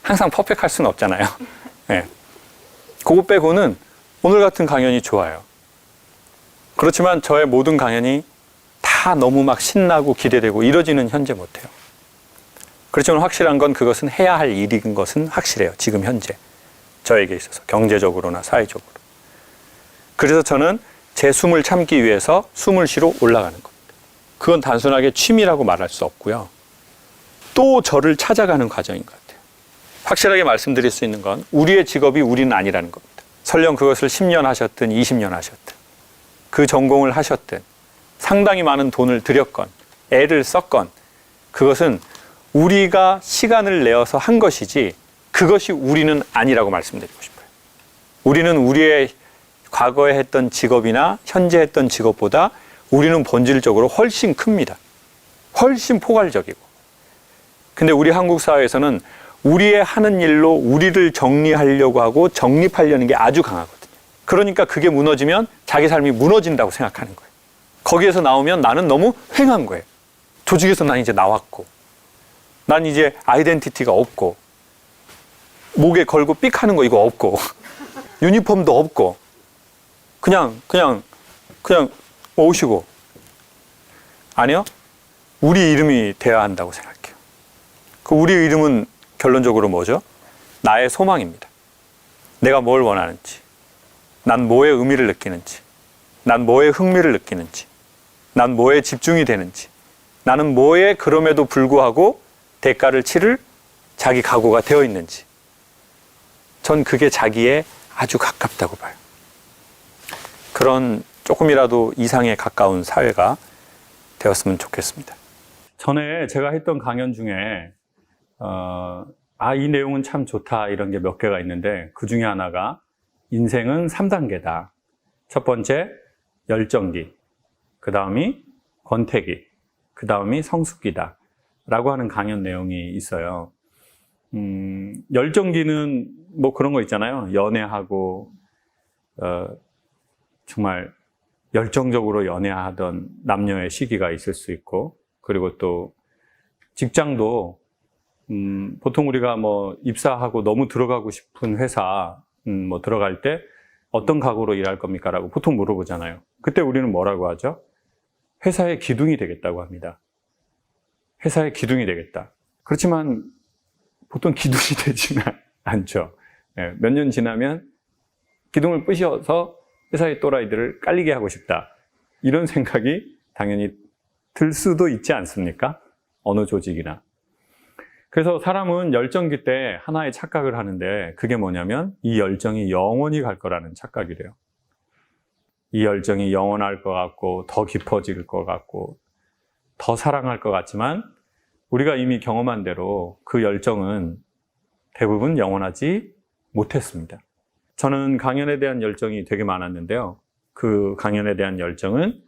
항상 퍼펙트할 수는 없잖아요. 네. 그거 빼고는 오늘 같은 강연이 좋아요. 그렇지만 저의 모든 강연이 다 너무 막 신나고 기대되고 이러지는 현재 못해요. 그렇지만 확실한 건 그것은 해야 할 일인 것은 확실해요. 지금 현재 저에게 있어서 경제적으로나 사회적으로. 그래서 저는 제 숨을 참기 위해서 숨을 쉬러 올라가는 겁니다. 그건 단순하게 취미라고 말할 수 없고요. 또 저를 찾아가는 과정인 것 같아요. 확실하게 말씀드릴 수 있는 건 우리의 직업이 우리는 아니라는 겁니다. 설령 그것을 10년 하셨든 20년 하셨든 그 전공을 하셨든 상당히 많은 돈을 들였건 애를 썼건 그것은 우리가 시간을 내어서 한 것이지 그것이 우리는 아니라고 말씀드리고 싶어요. 우리는 우리의 과거에 했던 직업이나 현재 했던 직업보다 우리는 본질적으로 훨씬 큽니다. 훨씬 포괄적이고. 근데 우리 한국 사회에서는 우리의 하는 일로 우리를 정리하려고 하고 정립하려는 게 아주 강하거든요. 그러니까 그게 무너지면 자기 삶이 무너진다고 생각하는 거예요. 거기에서 나오면 나는 너무 횡한 거예요. 조직에서 난 이제 나왔고, 난 이제 아이덴티티가 없고, 목에 걸고 삑 하는 거 이거 없고, 유니폼도 없고, 그냥 오시고. 아니요. 우리 이름이 돼야 한다고 생각해요. 그 우리 이름은 결론적으로 뭐죠? 나의 소망입니다. 내가 뭘 원하는지, 난 뭐에 의미를 느끼는지, 난 뭐에 흥미를 느끼는지, 난 뭐에 집중이 되는지, 나는 뭐에 그럼에도 불구하고 대가를 치를 자기 각오가 되어 있는지. 전 그게 자기에 아주 가깝다고 봐요. 그런 조금이라도 이상에 가까운 사회가 되었으면 좋겠습니다. 전에 제가 했던 강연 중에 이 내용은 참 좋다 이런 게 몇 개가 있는데 그 중에 하나가 인생은 3단계다. 첫 번째 열정기, 그 다음이 권태기, 그 다음이 성숙기다 라고 하는 강연 내용이 있어요. 열정기는 뭐 그런 거 있잖아요. 연애하고 정말 열정적으로 연애하던 남녀의 시기가 있을 수 있고, 그리고 또 직장도 보통 우리가 뭐 입사하고 너무 들어가고 싶은 회사 뭐 들어갈 때 어떤 각오로 일할 겁니까? 라고 보통 물어보잖아요. 그때 우리는 뭐라고 하죠? 회사의 기둥이 되겠다고 합니다. 회사의 기둥이 되겠다. 그렇지만 보통 기둥이 되지는 않죠. 몇 년 지나면 기둥을 부셔서 회사의 또라이들을 깔리게 하고 싶다. 이런 생각이 당연히 들 수도 있지 않습니까? 어느 조직이나. 그래서 사람은 열정기 때 하나의 착각을 하는데 그게 뭐냐면 이 열정이 영원히 갈 거라는 착각이래요. 이 열정이 영원할 것 같고 더 깊어질 것 같고 더 사랑할 것 같지만 우리가 이미 경험한 대로 그 열정은 대부분 영원하지 못했습니다. 저는 강연에 대한 열정이 되게 많았는데요. 그 강연에 대한 열정은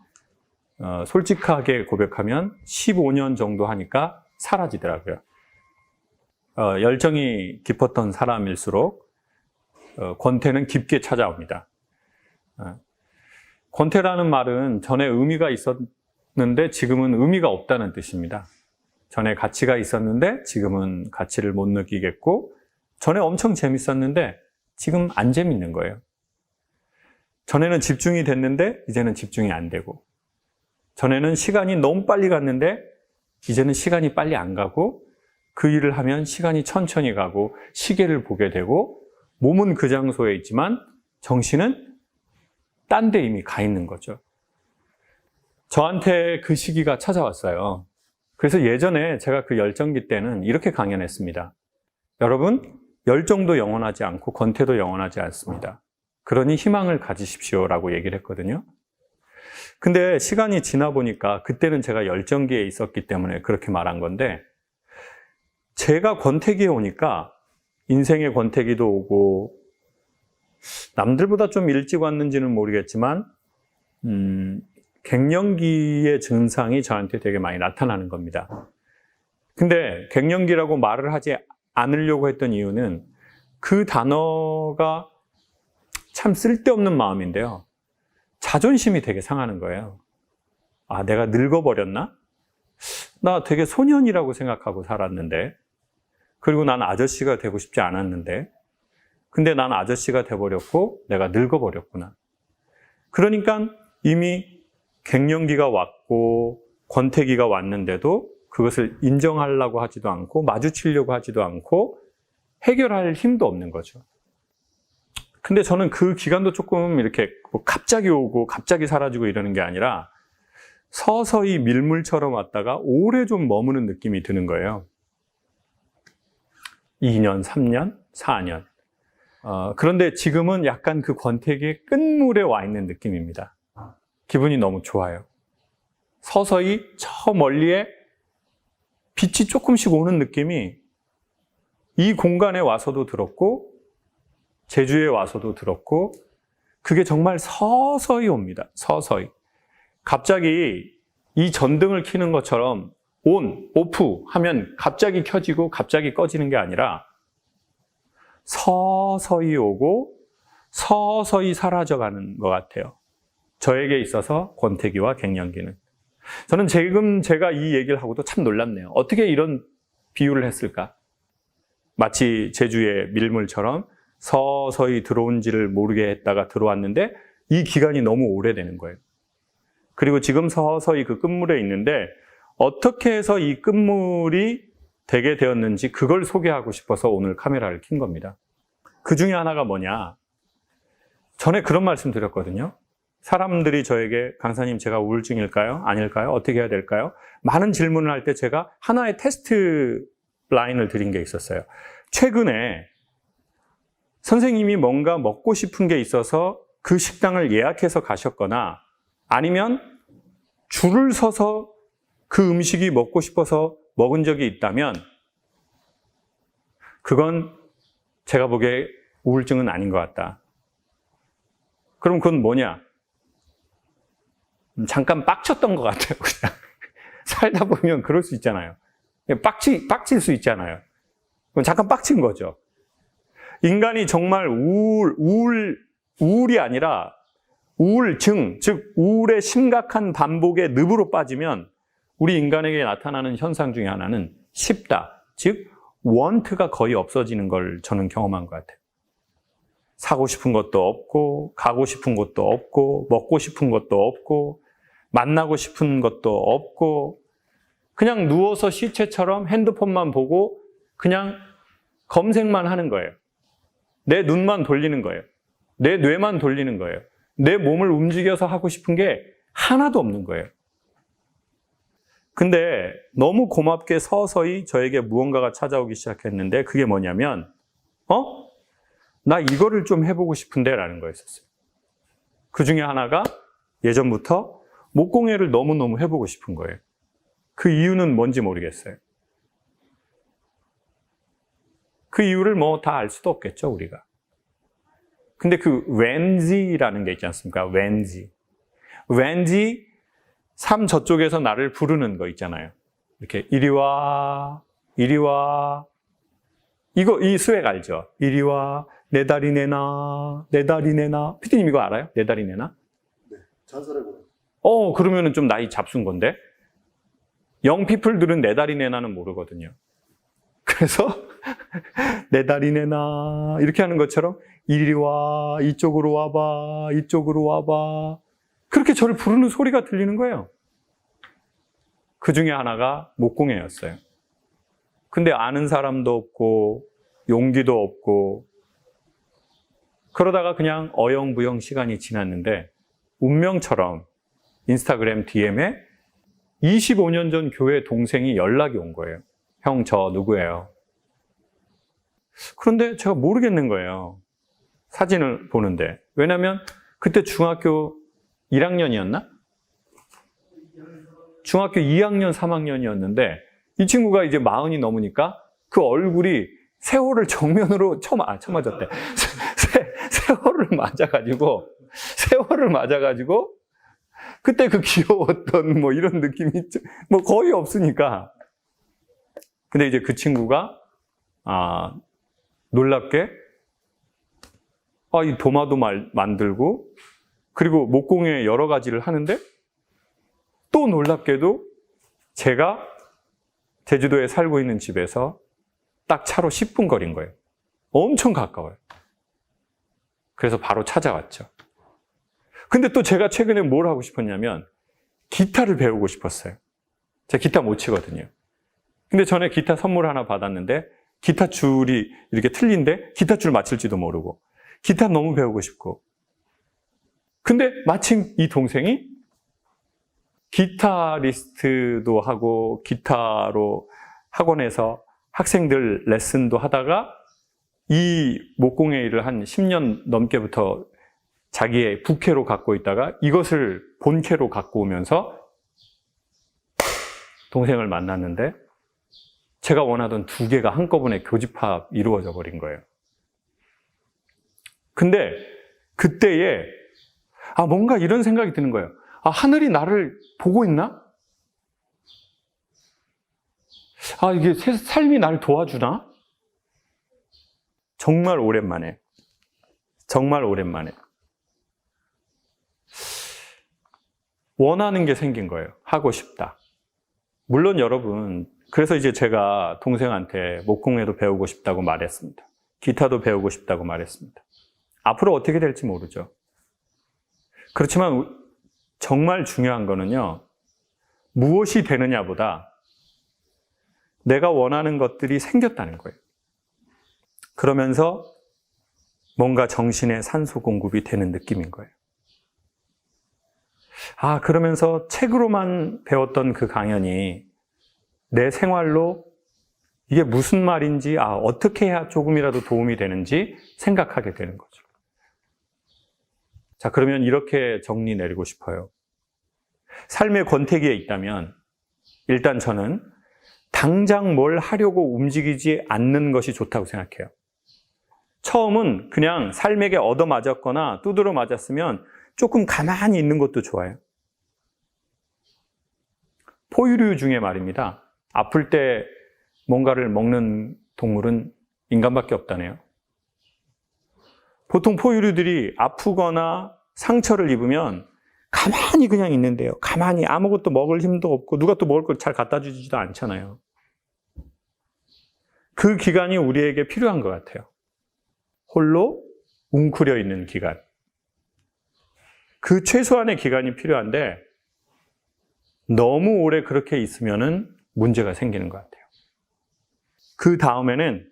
솔직하게 고백하면 15년 정도 하니까 사라지더라고요. 열정이 깊었던 사람일수록 권태는 깊게 찾아옵니다. 권태라는 말은 전에 의미가 있었는데 지금은 의미가 없다는 뜻입니다. 전에 가치가 있었는데 지금은 가치를 못 느끼겠고, 전에 엄청 재밌었는데 지금 안 재밌는 거예요. 전에는 집중이 됐는데 이제는 집중이 안 되고, 전에는 시간이 너무 빨리 갔는데 이제는 시간이 빨리 안 가고, 그 일을 하면 시간이 천천히 가고 시계를 보게 되고, 몸은 그 장소에 있지만 정신은 딴 데 이미 가 있는 거죠. 저한테 그 시기가 찾아왔어요. 그래서 예전에 제가 그 열정기 때는 이렇게 강연했습니다. 여러분, 열정도 영원하지 않고 권태도 영원하지 않습니다. 그러니 희망을 가지십시오라고 얘기를 했거든요. 근데 시간이 지나 보니까 그때는 제가 열정기에 있었기 때문에 그렇게 말한 건데, 제가 권태기에 오니까 인생의 권태기도 오고, 남들보다 좀 일찍 왔는지는 모르겠지만 갱년기의 증상이 저한테 되게 많이 나타나는 겁니다. 근데 갱년기라고 말을 하지 않으려고 했던 이유는 그 단어가 참 쓸데없는 마음인데요. 자존심이 되게 상하는 거예요. 아, 내가 늙어버렸나? 나 되게 소년이라고 생각하고 살았는데, 그리고 난 아저씨가 되고 싶지 않았는데, 근데 난 아저씨가 돼버렸고 내가 늙어버렸구나. 그러니까 이미 갱년기가 왔고 권태기가 왔는데도 그것을 인정하려고 하지도 않고 마주치려고 하지도 않고 해결할 힘도 없는 거죠. 근데 저는 그 기간도 조금 이렇게 뭐 갑자기 오고 갑자기 사라지고 이러는 게 아니라 서서히 밀물처럼 왔다가 오래 좀 머무는 느낌이 드는 거예요. 2년, 3년, 4년. 그런데 지금은 약간 그 권태기의 끝물에 와 있는 느낌입니다. 기분이 너무 좋아요. 서서히 저 멀리에 빛이 조금씩 오는 느낌이 이 공간에 와서도 들었고, 제주에 와서도 들었고, 그게 정말 서서히 옵니다. 서서히. 갑자기 이 전등을 켜는 것처럼 온, 오프 하면 갑자기 켜지고 갑자기 꺼지는 게 아니라 서서히 오고 서서히 사라져가는 것 같아요. 저에게 있어서 권태기와 갱년기는. 저는 지금 제가 이 얘기를 하고도 참 놀랍네요. 어떻게 이런 비유를 했을까? 마치 제주의 밀물처럼 서서히 들어온지를 모르게 했다가 들어왔는데 이 기간이 너무 오래되는 거예요. 그리고 지금 서서히 그 끝물에 있는데 어떻게 해서 이 끝물이 되게 되었는지 그걸 소개하고 싶어서 오늘 카메라를 킨 겁니다. 그 중에 하나가 뭐냐? 전에 그런 말씀 드렸거든요. 사람들이 저에게 강사님 제가 우울증일까요? 아닐까요? 어떻게 해야 될까요? 많은 질문을 할 때 제가 하나의 테스트 라인을 드린 게 있었어요. 최근에 선생님이 뭔가 먹고 싶은 게 있어서 그 식당을 예약해서 가셨거나 아니면 줄을 서서 그 음식이 먹고 싶어서 먹은 적이 있다면 그건 제가 보기에 우울증은 아닌 것 같다. 그럼 그건 뭐냐? 잠깐 빡쳤던 것 같아요. 그냥 살다 보면 그럴 수 있잖아요. 빡칠 수 있잖아요. 그건 잠깐 빡친 거죠. 인간이 정말 우울이 아니라 우울증, 즉 우울의 심각한 반복의 늪으로 빠지면 우리 인간에게 나타나는 현상 중에 하나는 쉽다, 즉 want가 거의 없어지는 걸 저는 경험한 것 같아요. 사고 싶은 것도 없고 가고 싶은 것도 없고 먹고 싶은 것도 없고 만나고 싶은 것도 없고 그냥 누워서 시체처럼 핸드폰만 보고 그냥 검색만 하는 거예요. 내 눈만 돌리는 거예요. 내 뇌만 돌리는 거예요. 내 몸을 움직여서 하고 싶은 게 하나도 없는 거예요. 근데 너무 고맙게 서서히 저에게 무언가가 찾아오기 시작했는데 그게 뭐냐면 나 이거를 좀 해보고 싶은데 라는 거였었어요. 그 중에 하나가 예전부터 목공예를 너무너무 해보고 싶은 거예요. 그 이유는 뭔지 모르겠어요. 그 이유를 뭐 다 알 수도 없겠죠, 우리가. 근데 그 왠지라는 게 있지 않습니까? 왠지 삶 저쪽에서 나를 부르는 거 있잖아요. 이렇게 이리 와, 이리 와. 이 스웩 알죠? 이리 와, 내 다리 내놔, 내 다리 내놔. 피디님 이거 알아요? 내 다리 내놔? 네, 잔소리고. 그러면은 좀 나이 잡순 건데. 영피플들은 내 다리 내놔는 모르거든요. 그래서 내 다리 내놔 이렇게 하는 것처럼 이리 와, 이쪽으로 와봐, 이쪽으로 와봐. 그렇게 저를 부르는 소리가 들리는 거예요. 그 중에 하나가 목공예였어요. 근데 아는 사람도 없고 용기도 없고 그러다가 그냥 어영부영 시간이 지났는데 운명처럼 인스타그램 DM에 25년 전 교회 동생이 연락이 온 거예요. 형, 저 누구예요? 그런데 제가 모르겠는 거예요. 사진을 보는데. 왜냐면 그때 중학교 1학년이었나? 중학교 2학년, 3학년이었는데 이 친구가 이제 40이 넘으니까 그 얼굴이 세월을 정면으로 처음 맞았대. 세월을 맞아가지고 그때 그 귀여웠던 뭐 이런 느낌이 뭐 거의 없으니까. 근데 이제 그 친구가 놀랍게 이 도마도 만들고 그리고 목공예 여러 가지를 하는데 또 놀랍게도 제가 제주도에 살고 있는 집에서 딱 차로 10분 거리인 거예요. 엄청 가까워요. 그래서 바로 찾아왔죠. 근데 또 제가 최근에 뭘 하고 싶었냐면 기타를 배우고 싶었어요. 제가 기타 못 치거든요. 근데 전에 기타 선물 하나 받았는데 기타 줄이 이렇게 틀린데 기타 줄 맞출지도 모르고 기타 너무 배우고 싶고 근데 마침 이 동생이 기타리스트도 하고 기타로 학원에서 학생들 레슨도 하다가 이 목공예 일을 한 10년 넘게부터 자기의 부캐로 갖고 있다가 이것을 본캐로 갖고 오면서 동생을 만났는데 제가 원하던 두 개가 한꺼번에 교집합 이루어져 버린 거예요. 근데 그때에 뭔가 이런 생각이 드는 거예요. 하늘이 나를 보고 있나? 이게 삶이 나를 도와주나? 정말 오랜만에 원하는 게 생긴 거예요. 하고 싶다. 물론 여러분, 그래서 이제 제가 동생한테 목공예도 배우고 싶다고 말했습니다. 기타도 배우고 싶다고 말했습니다. 앞으로 어떻게 될지 모르죠. 그렇지만 정말 중요한 거는요, 무엇이 되느냐보다 내가 원하는 것들이 생겼다는 거예요. 그러면서 뭔가 정신의 산소 공급이 되는 느낌인 거예요. 그러면서 책으로만 배웠던 그 강연이 내 생활로 이게 무슨 말인지, 어떻게 해야 조금이라도 도움이 되는지 생각하게 되는 거죠. 자, 그러면 이렇게 정리 내리고 싶어요. 삶의 권태기에 있다면 일단 저는 당장 뭘 하려고 움직이지 않는 것이 좋다고 생각해요. 처음은 그냥 삶에게 얻어맞았거나 두드러 맞았으면 조금 가만히 있는 것도 좋아요. 포유류 중에 말입니다. 아플 때 뭔가를 먹는 동물은 인간밖에 없다네요. 보통 포유류들이 아프거나 상처를 입으면 가만히 그냥 있는데요. 가만히 아무것도 먹을 힘도 없고 누가 또 먹을 걸 잘 갖다 주지도 않잖아요. 그 기간이 우리에게 필요한 것 같아요. 홀로 웅크려 있는 기간. 그 최소한의 기간이 필요한데 너무 오래 그렇게 있으면은 문제가 생기는 것 같아요. 그 다음에는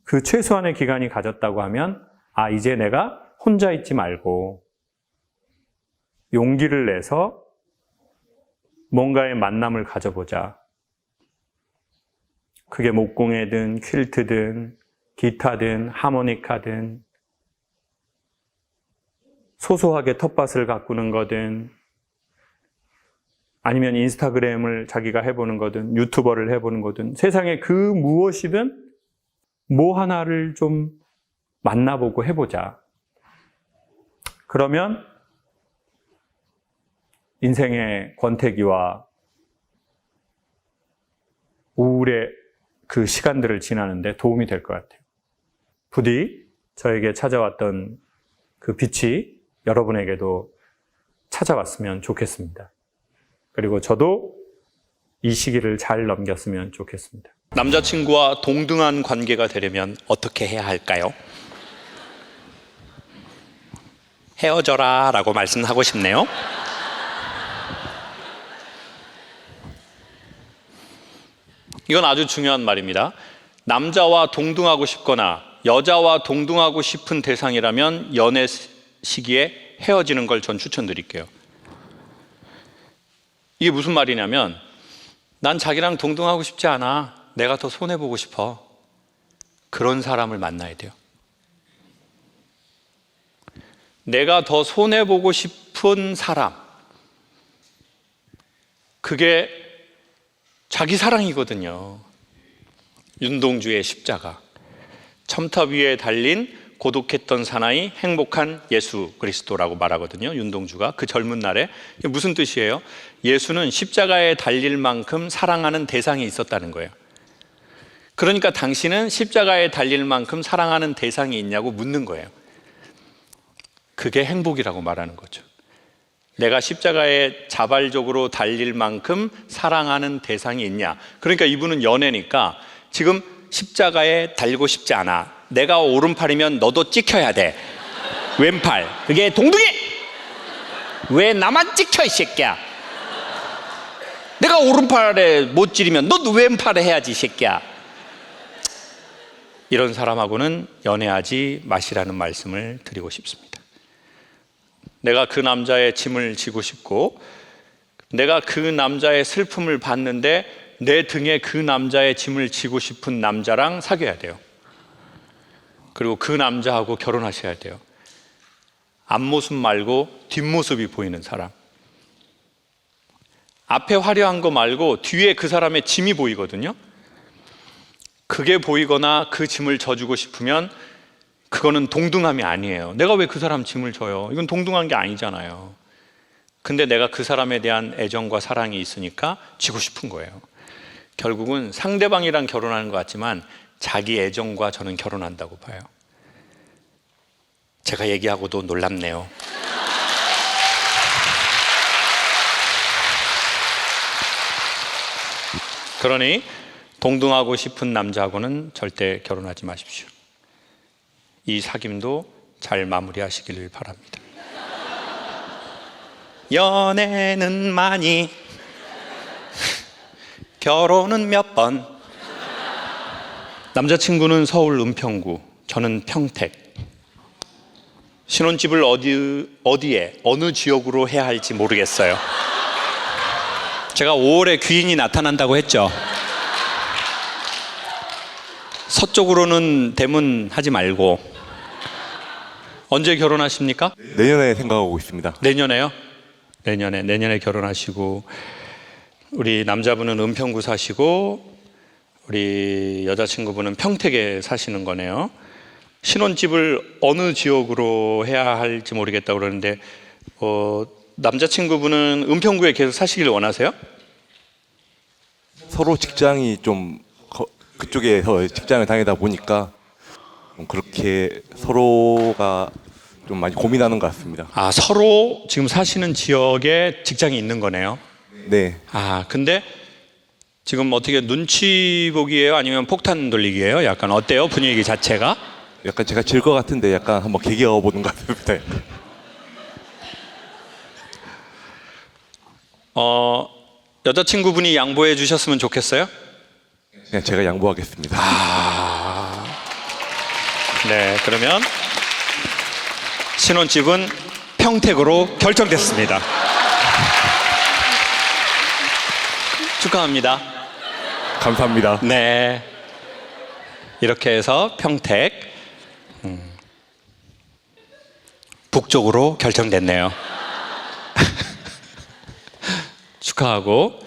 그 최소한의 기간이 가졌다고 하면 이제 내가 혼자 있지 말고 용기를 내서 뭔가의 만남을 가져보자. 그게 목공예든 퀼트든 기타든 하모니카든 소소하게 텃밭을 가꾸는 거든 아니면 인스타그램을 자기가 해보는 거든 유튜버를 해보는 거든 세상에 그 무엇이든 뭐 하나를 좀 만나보고 해보자. 그러면 인생의 권태기와 우울의 그 시간들을 지나는데 도움이 될 것 같아요. 부디 저에게 찾아왔던 그 빛이 여러분에게도 찾아왔으면 좋겠습니다. 그리고 저도 이 시기를 잘 넘겼으면 좋겠습니다. 남자친구와 동등한 관계가 되려면 어떻게 해야 할까요? 헤어져라 라고 말씀하고 싶네요. 이건 아주 중요한 말입니다. 남자와 동등하고 싶거나 여자와 동등하고 싶은 대상이라면 연애 시기에 헤어지는 걸 전 추천드릴게요. 이게 무슨 말이냐면 난 자기랑 동등하고 싶지 않아. 내가 더 손해보고 싶어. 그런 사람을 만나야 돼요. 내가 더 손해보고 싶은 사람, 그게 자기 사랑이거든요. 윤동주의 십자가. 첨탑 위에 달린 고독했던 사나이 행복한 예수 그리스도라고 말하거든요. 윤동주가 그 젊은 날에. 이게 무슨 뜻이에요? 예수는 십자가에 달릴 만큼 사랑하는 대상이 있었다는 거예요. 그러니까 당신은 십자가에 달릴 만큼 사랑하는 대상이 있냐고 묻는 거예요. 그게 행복이라고 말하는 거죠. 내가 십자가에 자발적으로 달릴 만큼 사랑하는 대상이 있냐. 그러니까 이분은 연애니까 지금 십자가에 달고 싶지 않아. 내가 오른팔이면 너도 찍혀야 돼. 왼팔. 그게 동등해. 왜 나만 찍혀 이 새끼야. 내가 오른팔에 못 찌르면 너도 왼팔에 해야지 이 새끼야. 이런 사람하고는 연애하지 마시라는 말씀을 드리고 싶습니다. 내가 그 남자의 짐을 지고 싶고 내가 그 남자의 슬픔을 봤는데 내 등에 그 남자의 짐을 지고 싶은 남자랑 사귀어야 돼요. 그리고 그 남자하고 결혼하셔야 돼요. 앞모습 말고 뒷모습이 보이는 사람. 앞에 화려한 거 말고 뒤에 그 사람의 짐이 보이거든요. 그게 보이거나 그 짐을 져주고 싶으면 그거는 동등함이 아니에요. 내가 왜 그 사람 짐을 져요? 이건 동등한 게 아니잖아요. 근데 내가 그 사람에 대한 애정과 사랑이 있으니까 지고 싶은 거예요. 결국은 상대방이랑 결혼하는 것 같지만 자기 애정과 저는 결혼한다고 봐요. 제가 얘기하고도 놀랍네요. 그러니 동등하고 싶은 남자하고는 절대 결혼하지 마십시오. 이 사귐도 잘 마무리하시길 바랍니다. 연애는 많이, 결혼은 몇 번. 남자친구는 서울 은평구, 저는 평택. 신혼집을 어디에 어느 지역으로 해야 할지 모르겠어요. 제가 5월에 귀인이 나타난다고 했죠. 서쪽으로는 대문하지 말고. 언제 결혼하십니까? 내년에 생각하고 있습니다. 내년에요? 내년에 결혼하시고, 우리 남자분은 은평구 사시고 우리 여자친구분은 평택에 사시는 거네요. 신혼집을 어느 지역으로 해야 할지 모르겠다고 그러는데 남자친구분은 은평구에 계속 사시길 원하세요? 서로 직장이 좀 그쪽에서 직장을 다니다 보니까 그렇게 서로가 좀 많이 고민하는 것 같습니다. 아, 서로 지금 사시는 지역에 직장이 있는 거네요. 네. 아, 근데 지금 어떻게 눈치 보기예요? 아니면 폭탄 돌리기예요? 약간 어때요? 분위기 자체가? 약간 제가 질 것 같은데 약간 한번 개겨보는 것 같습니다. 여자친구분이 양보해 주셨으면 좋겠어요? 그냥 제가 양보하겠습니다. 네, 그러면 신혼집은 평택으로 결정됐습니다. 축하합니다. 감사합니다. 네, 이렇게 해서 평택 북쪽으로 결정됐네요. 축하하고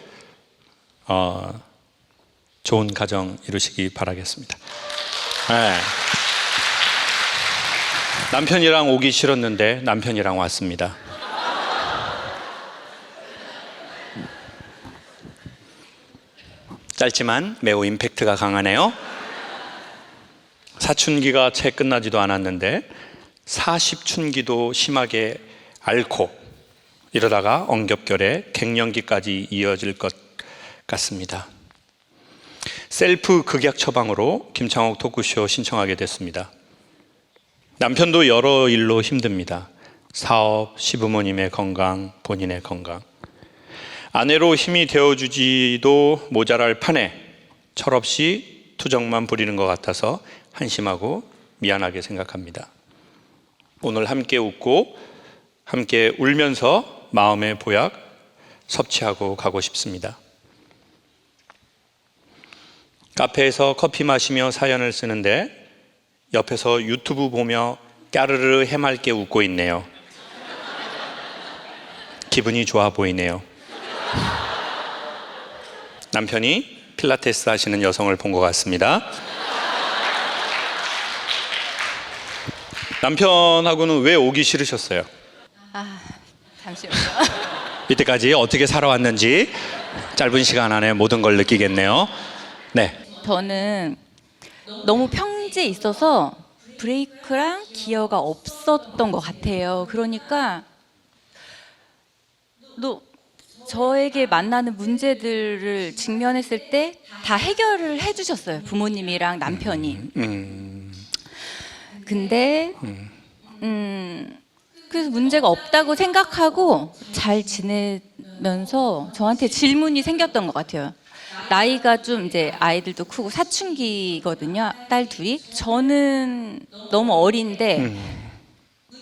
좋은 가정 이루시기 바라겠습니다. 네. 남편이랑 오기 싫었는데 남편이랑 왔습니다. 짧지만 매우 임팩트가 강하네요. 사춘기가 채 끝나지도 않았는데 40춘기도 심하게 앓고 이러다가 엉겹결에 갱년기까지 이어질 것 같습니다. 셀프 극약 처방으로 김창옥 토크쇼 신청하게 됐습니다. 남편도 여러 일로 힘듭니다. 사업, 시부모님의 건강, 본인의 건강. 아내로 힘이 되어주지도 모자랄 판에 철없이 투정만 부리는 것 같아서 한심하고 미안하게 생각합니다. 오늘 함께 웃고 함께 울면서 마음의 보약 섭취하고 가고 싶습니다. 카페에서 커피 마시며 사연을 쓰는데 옆에서 유튜브 보며 까르르 해맑게 웃고 있네요. 기분이 좋아 보이네요. 남편이 필라테스 하시는 여성을 본 것 같습니다. 남편하고는 왜 오기 싫으셨어요? 잠시만요. 이때까지 어떻게 살아왔는지 짧은 시간 안에 모든 걸 느끼겠네요. 네. 저는 너무 평지에 있어서 브레이크랑 기어가 없었던 것 같아요. 그러니까 저에게 만나는 문제들을 직면했을 때 다 해결을 해주셨어요. 부모님이랑 남편이. 근데 그래서 문제가 없다고 생각하고 잘 지내면서 저한테 질문이 생겼던 것 같아요. 나이가 좀 이제 아이들도 크고 사춘기거든요. 딸 둘이. 저는 너무 어린데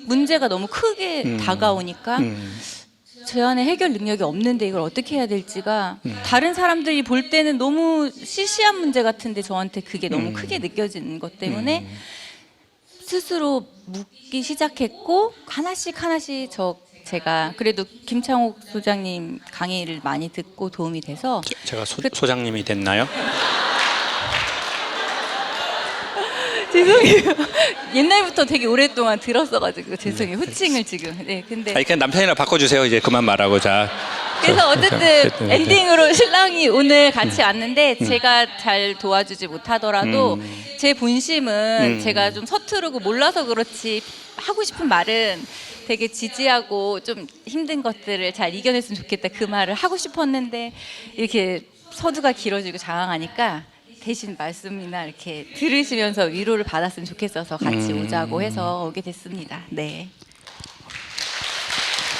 문제가 너무 크게 다가오니까 제 안에 해결 능력이 없는데 이걸 어떻게 해야 될지가 다른 사람들이 볼 때는 너무 시시한 문제 같은데 저한테 그게 너무 크게 느껴지는 것 때문에 스스로 묻기 시작했고 하나씩 제가 그래도 김창옥 소장님 강의를 많이 듣고 도움이 돼서 제가 소장님이 됐나요? 죄송해요. 옛날부터 되게 오랫동안 들었어가지고 죄송해요. 호칭을 지금. 네, 근데 아니 그냥 남편이랑 바꿔주세요. 이제 그만 말하고 자. 그래서 어쨌든 엔딩으로 신랑이 오늘 같이 왔는데 제가 잘 도와주지 못하더라도 제 본심은 제가 좀 서투르고 몰라서 그렇지 하고 싶은 말은 되게 지지하고 좀 힘든 것들을 잘 이겨냈으면 좋겠다 그 말을 하고 싶었는데 이렇게 서두가 길어지고 장황하니까 대신 말씀이나 이렇게 들으시면서 위로를 받았으면 좋겠어서 같이 오자고 해서 오게 됐습니다. 네.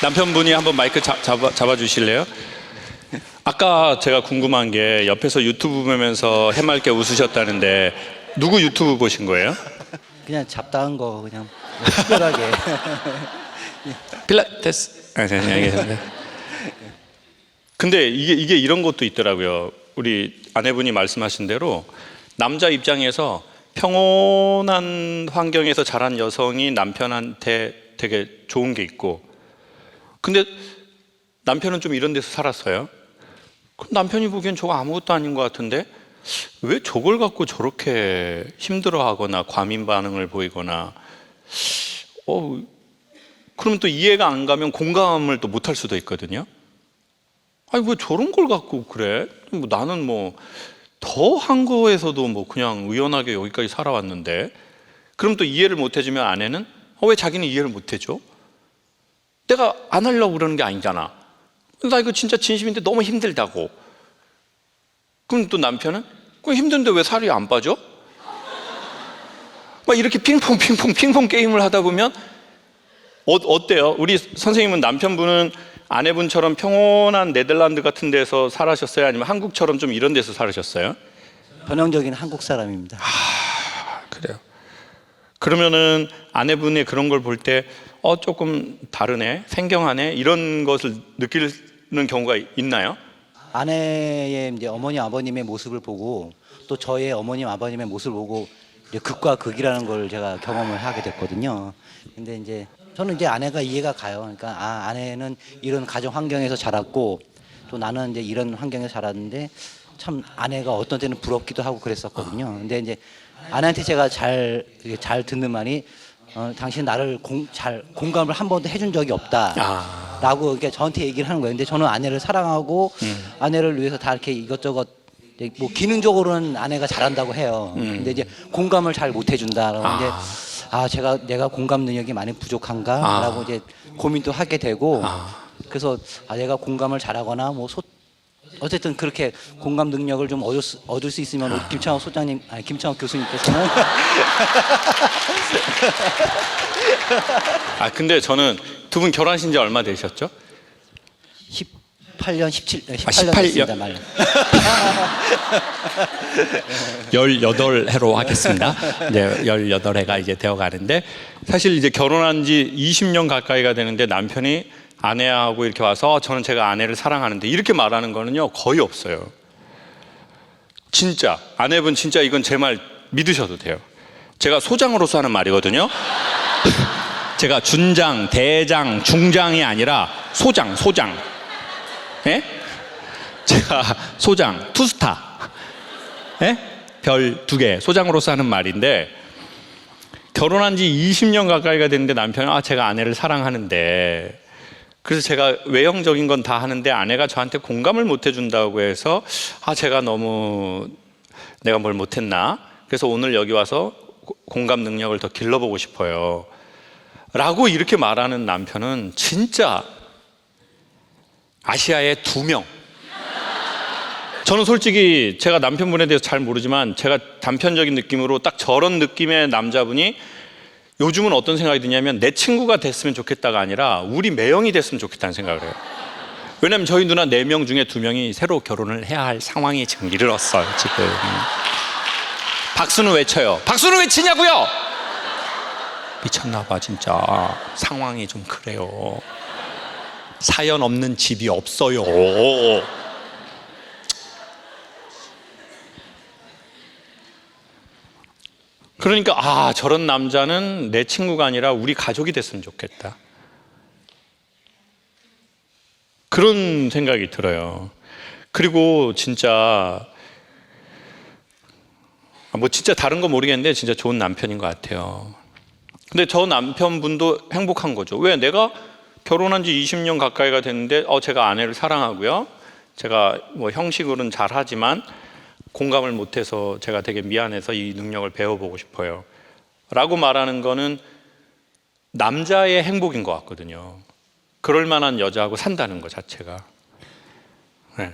남편분이 한번 마이크 잡아주실래요? 아까 제가 궁금한 게 옆에서 유튜브 보면서 해맑게 웃으셨다는데 누구 유튜브 보신 거예요? 그냥 잡다한 거 그냥 특별하게. 필라테스. 알겠습니다. 근데 이게 이런 것도 있더라고요. 우리 아내분이 말씀하신 대로 남자 입장에서 평온한 환경에서 자란 여성이 남편한테 되게 좋은 게 있고, 근데 남편은 좀 이런 데서 살았어요. 그럼 남편이 보기엔 저거 아무것도 아닌 것 같은데 왜 저걸 갖고 저렇게 힘들어하거나 과민 반응을 보이거나, 그러면 또 이해가 안 가면 공감을 또 못할 수도 있거든요. 아니 왜 저런 걸 갖고 그래? 뭐 나는 뭐 더 한 거에서도 뭐 그냥 의연하게 여기까지 살아왔는데. 그럼 또 이해를 못 해주면 아내는 왜 자기는 이해를 못 해줘? 내가 안 하려고 그러는 게 아니잖아. 나 이거 진짜 진심인데 너무 힘들다고. 그럼 또 남편은 힘든데 왜 살이 안 빠져? 막 이렇게 핑퐁 게임을 하다 보면 어때요? 우리 선생님은 남편분은 아내분처럼 평온한 네덜란드 같은 데서 살으셨어요? 아니면 한국처럼 좀 이런 데서 살으셨어요? 전형적인 한국 사람입니다. 그래요. 그러면은 아내분의 그런 걸 볼 때 조금 다르네, 생경하네, 이런 것을 느끼는 경우가 있나요? 아내의 이제 어머니 아버님의 모습을 보고 또 저의 어머님 아버님의 모습을 보고 이제 극과 극이라는 걸 제가 경험을 하게 됐거든요. 근데 이제 저는 이제 아내가 이해가 가요. 그러니까 아내는 이런 가정 환경에서 자랐고 또 나는 이제 이런 환경에서 자랐는데 참 아내가 어떤 때는 부럽기도 하고 그랬었거든요. 근데 이제 아내한테 제가 잘 듣는 말이 당신 나를 잘 공감을 한 번도 해준 적이 없다라고 이렇게 저한테 얘기를 하는 거예요. 근데 저는 아내를 사랑하고 아내를 위해서 다 이렇게 이것저것 뭐 기능적으로는 아내가 잘한다고 해요. 근데 이제 공감을 잘 못 해준다라고 하는데 내가 공감 능력이 많이 부족한가라고 이제 고민도 하게 되고 그래서 내가 공감을 잘하거나 뭐 어쨌든 그렇게 공감 능력을 좀 얻을 수 있으면 우리 김창호 교수님께서는 근데 저는 두 분 결혼하신 지 얼마 되셨죠? 18년 됐습니다. 말. 18회로 하겠습니다. 이제 18회가 이제 되어 가는데, 사실 이제 결혼한 지 20년 가까이가 되는데 남편이 아내하고 이렇게 와서 저는 제가 아내를 사랑하는데 이렇게 말하는 거는요 거의 없어요. 진짜 아내분 진짜 이건 제 말 믿으셔도 돼요. 제가 소장으로서 하는 말이거든요. 제가 준장, 대장, 중장이 아니라 소장. 예? 제가 소장, 투스타, 예? 별 2개, 소장으로서 하는 말인데, 결혼한 지 20년 가까이가 됐는데 남편은 제가 아내를 사랑하는데, 그래서 제가 외형적인 건 다 하는데 아내가 저한테 공감을 못 해준다고 해서 제가 너무 내가 뭘 못했나? 그래서 오늘 여기 와서 공감 능력을 더 길러보고 싶어요 라고 이렇게 말하는 남편은 진짜 아시아에 2명. 저는 솔직히 제가 남편분에 대해서 잘 모르지만 제가 단편적인 느낌으로 딱 저런 느낌의 남자분이 요즘은 어떤 생각이 드냐면 내 친구가 됐으면 좋겠다가 아니라 우리 매형이 됐으면 좋겠다는 생각을 해요. 왜냐면 저희 누나 4명 중에 2명이 새로 결혼을 해야 할 상황이 지금 이르렀어요. 지금 박수는 외쳐요. 박수는 외치냐고요? 미쳤나 봐 진짜. 상황이 좀 그래요. 사연 없는 집이 없어요. 그러니까 저런 남자는 내 친구가 아니라 우리 가족이 됐으면 좋겠다, 그런 생각이 들어요. 그리고 진짜 진짜 다른 거 모르겠는데 진짜 좋은 남편인 것 같아요. 근데 저 남편분도 행복한 거죠. 왜? 내가 결혼한 지 20년 가까이가 됐는데 제가 아내를 사랑하고요, 제가 뭐 형식으로는 잘하지만 공감을 못해서 제가 되게 미안해서 이 능력을 배워보고 싶어요 라고 말하는 거는 남자의 행복인 것 같거든요. 그럴 만한 여자하고 산다는 것 자체가. 네.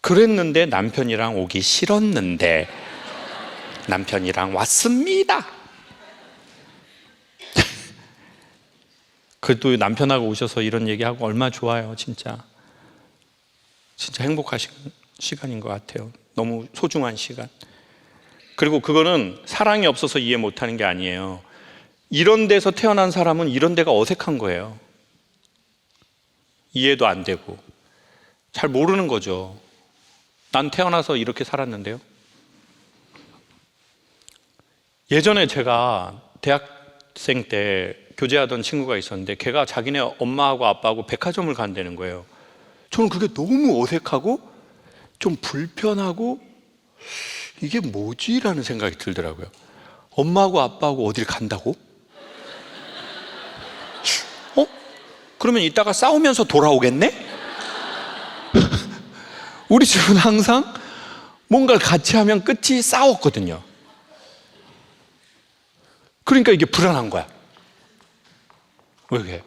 그랬는데 남편이랑 오기 싫었는데 남편이랑 왔습니다. 그래도 남편하고 오셔서 이런 얘기하고 얼마나 좋아요. 진짜 행복하신 시간인 것 같아요. 너무 소중한 시간. 그리고 그거는 사랑이 없어서 이해 못하는 게 아니에요. 이런 데서 태어난 사람은 이런 데가 어색한 거예요. 이해도 안 되고 잘 모르는 거죠. 난 태어나서 이렇게 살았는데요. 예전에 제가 대학생 때 교제하던 친구가 있었는데 걔가 자기네 엄마하고 아빠하고 백화점을 간다는 거예요. 저는 그게 너무 어색하고 좀 불편하고 이게 뭐지? 라는 생각이 들더라고요. 엄마하고 아빠하고 어딜 간다고? 그러면 이따가 싸우면서 돌아오겠네? 우리 집은 항상 뭔가를 같이 하면 끝이 싸웠거든요. 그러니까 이게 불안한 거야. 왜 그래?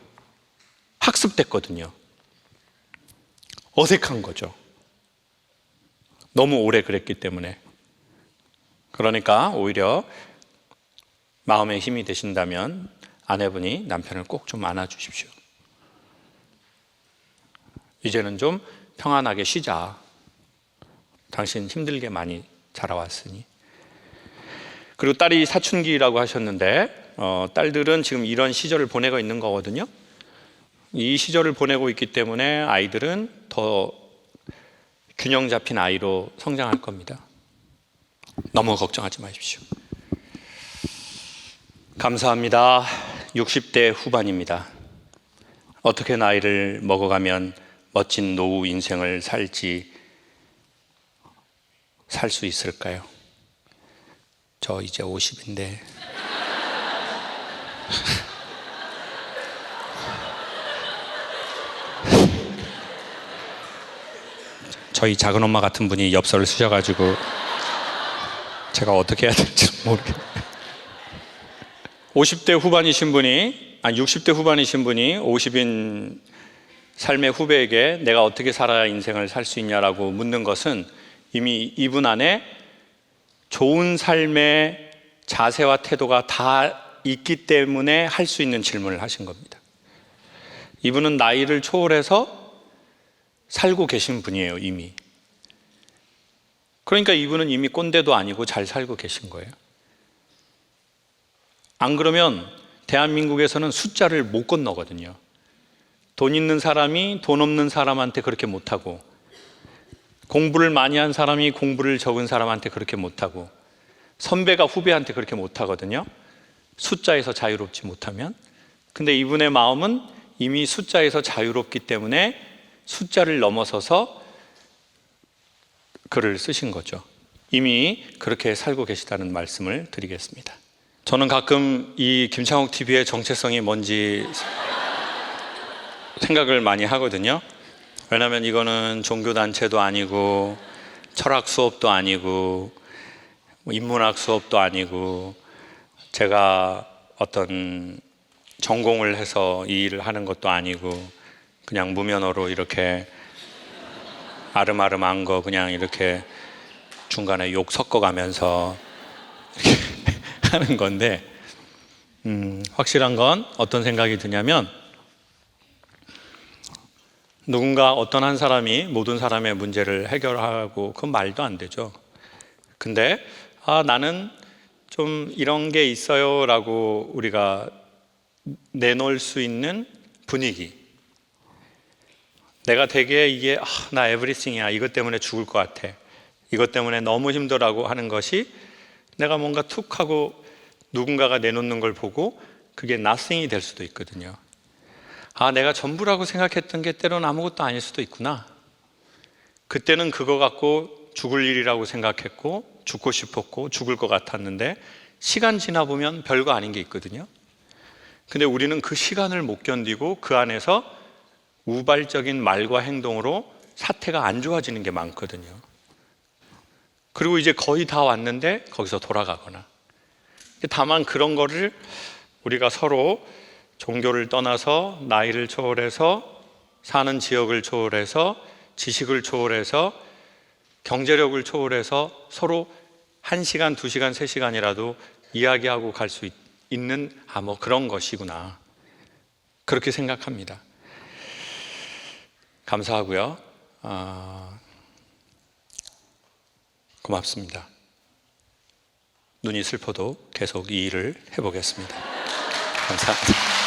학습됐거든요. 어색한 거죠. 너무 오래 그랬기 때문에. 그러니까 오히려 마음에 힘이 되신다면 아내분이 남편을 꼭 좀 안아주십시오. 이제는 좀 평안하게 쉬자. 당신 힘들게 많이 자라왔으니. 그리고 딸이 사춘기라고 하셨는데 딸들은 지금 이런 시절을 보내고 있는 거거든요. 이 시절을 보내고 있기 때문에 아이들은 더 균형 잡힌 아이로 성장할 겁니다. 너무 걱정하지 마십시오. 감사합니다. 60대 후반입니다. 어떻게 나이를 먹어가면 멋진 노후 인생을 살 수 있을까요? 저 이제 50인데 저희 작은 엄마 같은 분이 엽서를 쓰셔가지고 제가 어떻게 해야 될지 모르겠네요. 60대 후반이신 분이 60대 후반이신 분이 50인 삶의 후배에게 내가 어떻게 살아야 인생을 살 수 있냐라고 묻는 것은 이미 이분 안에 좋은 삶의 자세와 태도가 다 있기 때문에 할 수 있는 질문을 하신 겁니다. 이분은 나이를 초월해서 살고 계신 분이에요, 이미. 그러니까 이분은 이미 꼰대도 아니고 잘 살고 계신 거예요. 안 그러면 대한민국에서는 숫자를 못 건너거든요. 돈 있는 사람이 돈 없는 사람한테 그렇게 못하고, 공부를 많이 한 사람이 공부를 적은 사람한테 그렇게 못하고, 선배가 후배한테 그렇게 못하거든요. 숫자에서 자유롭지 못하면. 근데 이분의 마음은 이미 숫자에서 자유롭기 때문에 숫자를 넘어서서 글을 쓰신 거죠. 이미 그렇게 살고 계시다는 말씀을 드리겠습니다. 저는 가끔 이 김창옥 TV의 정체성이 뭔지 생각을 많이 하거든요. 왜냐하면 이거는 종교단체도 아니고 철학 수업도 아니고 인문학 수업도 아니고 제가 어떤 전공을 해서 이 일을 하는 것도 아니고 그냥 무면허로 이렇게 아름아름한 거 그냥 이렇게 중간에 욕 섞어가면서 이렇게 하는 건데 확실한 건 어떤 생각이 드냐면 누군가 어떤 한 사람이 모든 사람의 문제를 해결하고 그건 말도 안 되죠. 근데 나는 좀 이런 게 있어요 라고 우리가 내놓을 수 있는 분위기, 내가 되게 이게 나 에브리띵이야, 이것 때문에 죽을 것 같아, 이것 때문에 너무 힘들어하고 하는 것이 내가 뭔가 툭 하고 누군가가 내놓는 걸 보고 그게 nothing이 될 수도 있거든요. 내가 전부라고 생각했던 게 때로는 아무것도 아닐 수도 있구나. 그때는 그거 갖고 죽을 일이라고 생각했고 죽고 싶었고 죽을 것 같았는데 시간 지나 보면 별거 아닌 게 있거든요. 근데 우리는 그 시간을 못 견디고 그 안에서 우발적인 말과 행동으로 사태가 안 좋아지는 게 많거든요. 그리고 이제 거의 다 왔는데 거기서 돌아가거나. 다만 그런 거를 우리가 서로 종교를 떠나서 나이를 초월해서 사는 지역을 초월해서 지식을 초월해서 경제력을 초월해서 서로 1시간, 2시간, 3시간이라도 이야기하고 갈 수 있는 뭐 그런 것이구나. 그렇게 생각합니다. 감사하고요. 고맙습니다. 눈이 슬퍼도 계속 이 일을 해보겠습니다. 감사합니다.